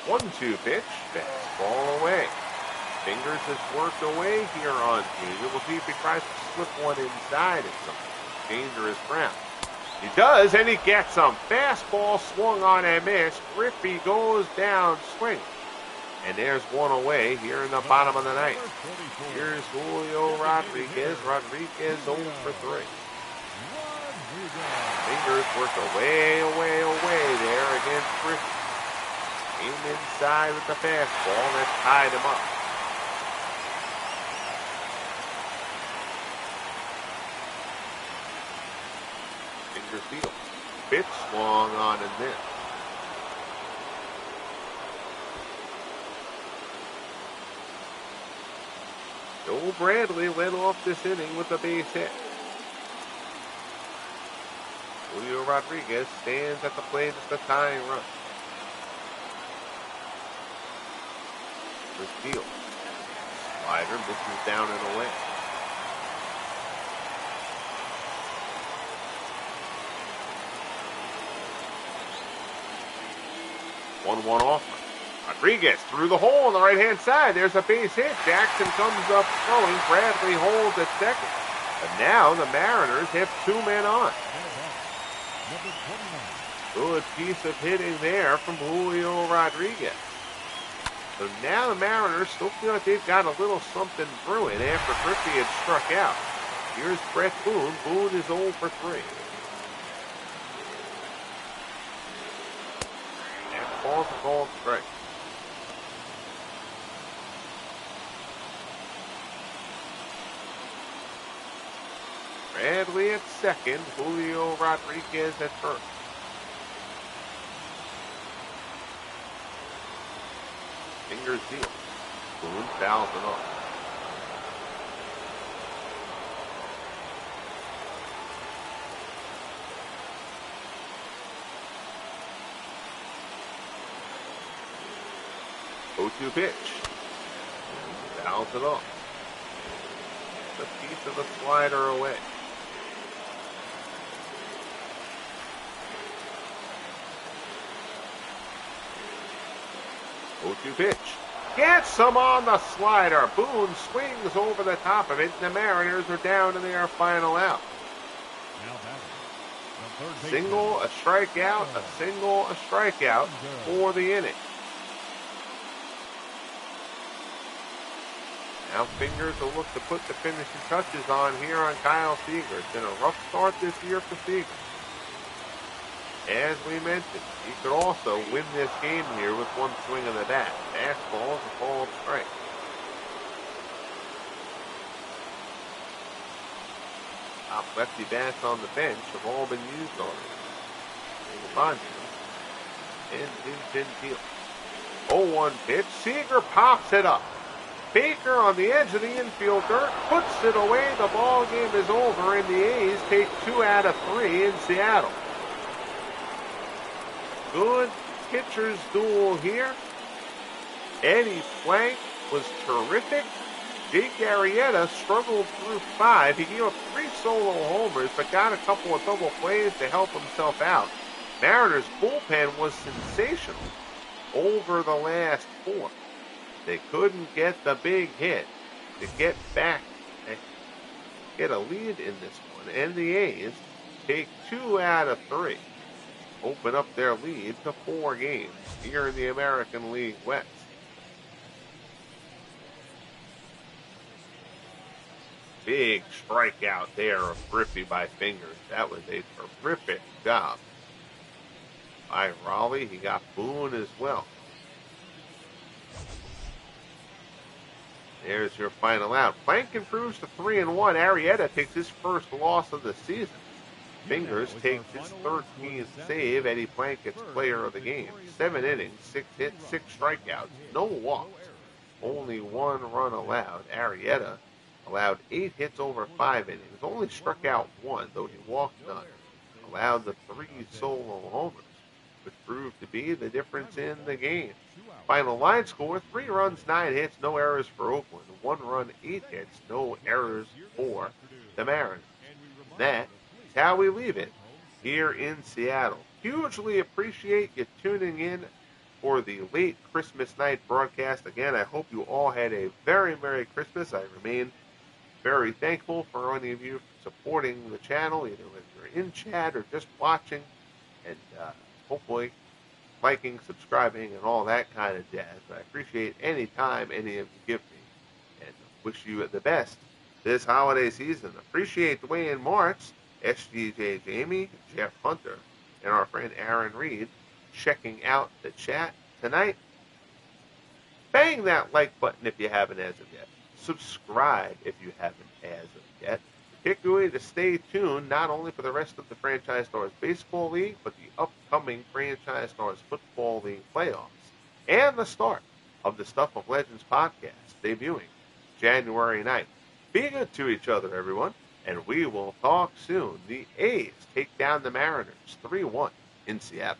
One-two pitch, fastball away. Fingers has worked away here on Junior. We'll see if he tries to slip one inside at some dangerous ground. He does, and he gets some. Fastball swung on and missed. Griffey goes down swing. And there's one away here in the bottom of the ninth. Here's Julio Rodriguez. Rodriguez 0 for 3. Fingers worked away there against Griffey. Came inside with the fastball that tied him up. Fingers deal. Pitch swung on and missed. Joe Bradley led off this inning with a base hit. Julio Rodriguez stands at the plate as the tying run. Deal. Slider misses down and away. One offer. Rodriguez through the hole on the right-hand side. There's a base hit. Jackson comes up throwing. Bradley holds at second. But now the Mariners have 2 men on. Good piece of hitting there from Julio Rodriguez. So now the Mariners still feel like they've got a little something brewing after Griffey had struck out. Here's Brett Boone. Boone is 0 for 3. And balls are called strike. Bradley at second. Julio Rodriguez at first. Fingers deal. Boone fouls it off. O2 pitch. Fouls it off. a piece of the slider away. 0-2 pitch. Gets some on the slider. Boone swings over the top of it, and the Mariners are down to their final out. Single, a strikeout, a single, a strikeout for the inning. Now Fingers will look to put the finishing touches on here on Kyle Seager. It's been a rough start this year for Seager. As we mentioned, he could also win this game here with one swing of the bat. Fastball is a ball strike. Top lefty bats on the bench have all been used already. And Gentile. 0-1 pitch. Seager pops it up. Baker on the edge of the infield dirt puts it away. The ball game is over, and the A's take 2 out of 3 in Seattle. Good pitcher's duel here. Eddie Plank was terrific. Jake Arrieta struggled through 5. He gave up 3 solo homers, but got a couple of double plays to help himself out. Mariners' bullpen was sensational over the last 4. They couldn't get the big hit to get back, get a lead in this one. And the A's take 2 out of 3. Open up their lead to 4 games here in the American League West. Big strikeout there of Griffey by Fingers. That was a terrific job by Raleigh. He got Boone as well. There's your final out. Plank improves to 3-1. Arrieta takes his first loss of the season. Fingers takes his 13th save. Eddie Plank gets player of the game. 7 innings, 6 hits, 6 strikeouts, no walks. Only 1 run allowed. Arrieta allowed 8 hits over 5 innings. Only struck out 1, though he walked none. Allowed the 3 solo homers, which proved to be the difference in the game. Final line score, 3 runs, 9 hits, no errors for Oakland. 1 run, 8 hits, no errors for the Mariners. That is how we leave it here in Seattle. Hugely appreciate you tuning in for the late Christmas night broadcast. Again, I hope you all had a very Merry Christmas. I remain very thankful for any of you supporting the channel, either if you're in chat or just watching, and hopefully liking, subscribing, and all that kind of jazz. But I appreciate any time any of you give me, and wish you the best this holiday season. Appreciate Dwayne Martz, SGJ Jamie, Jeff Hunter, and our friend Aaron Reed checking out the chat tonight. Bang that like button if you haven't as of yet. Subscribe if you haven't as of yet. Particularly to stay tuned not only for the rest of the Franchise Stars Baseball League, but the upcoming Franchise Stars Football League playoffs and the start of the Stuff of Legends podcast debuting January 9th. Be good to each other, everyone, and we will talk soon. The A's take down the Mariners 3-1 in Seattle.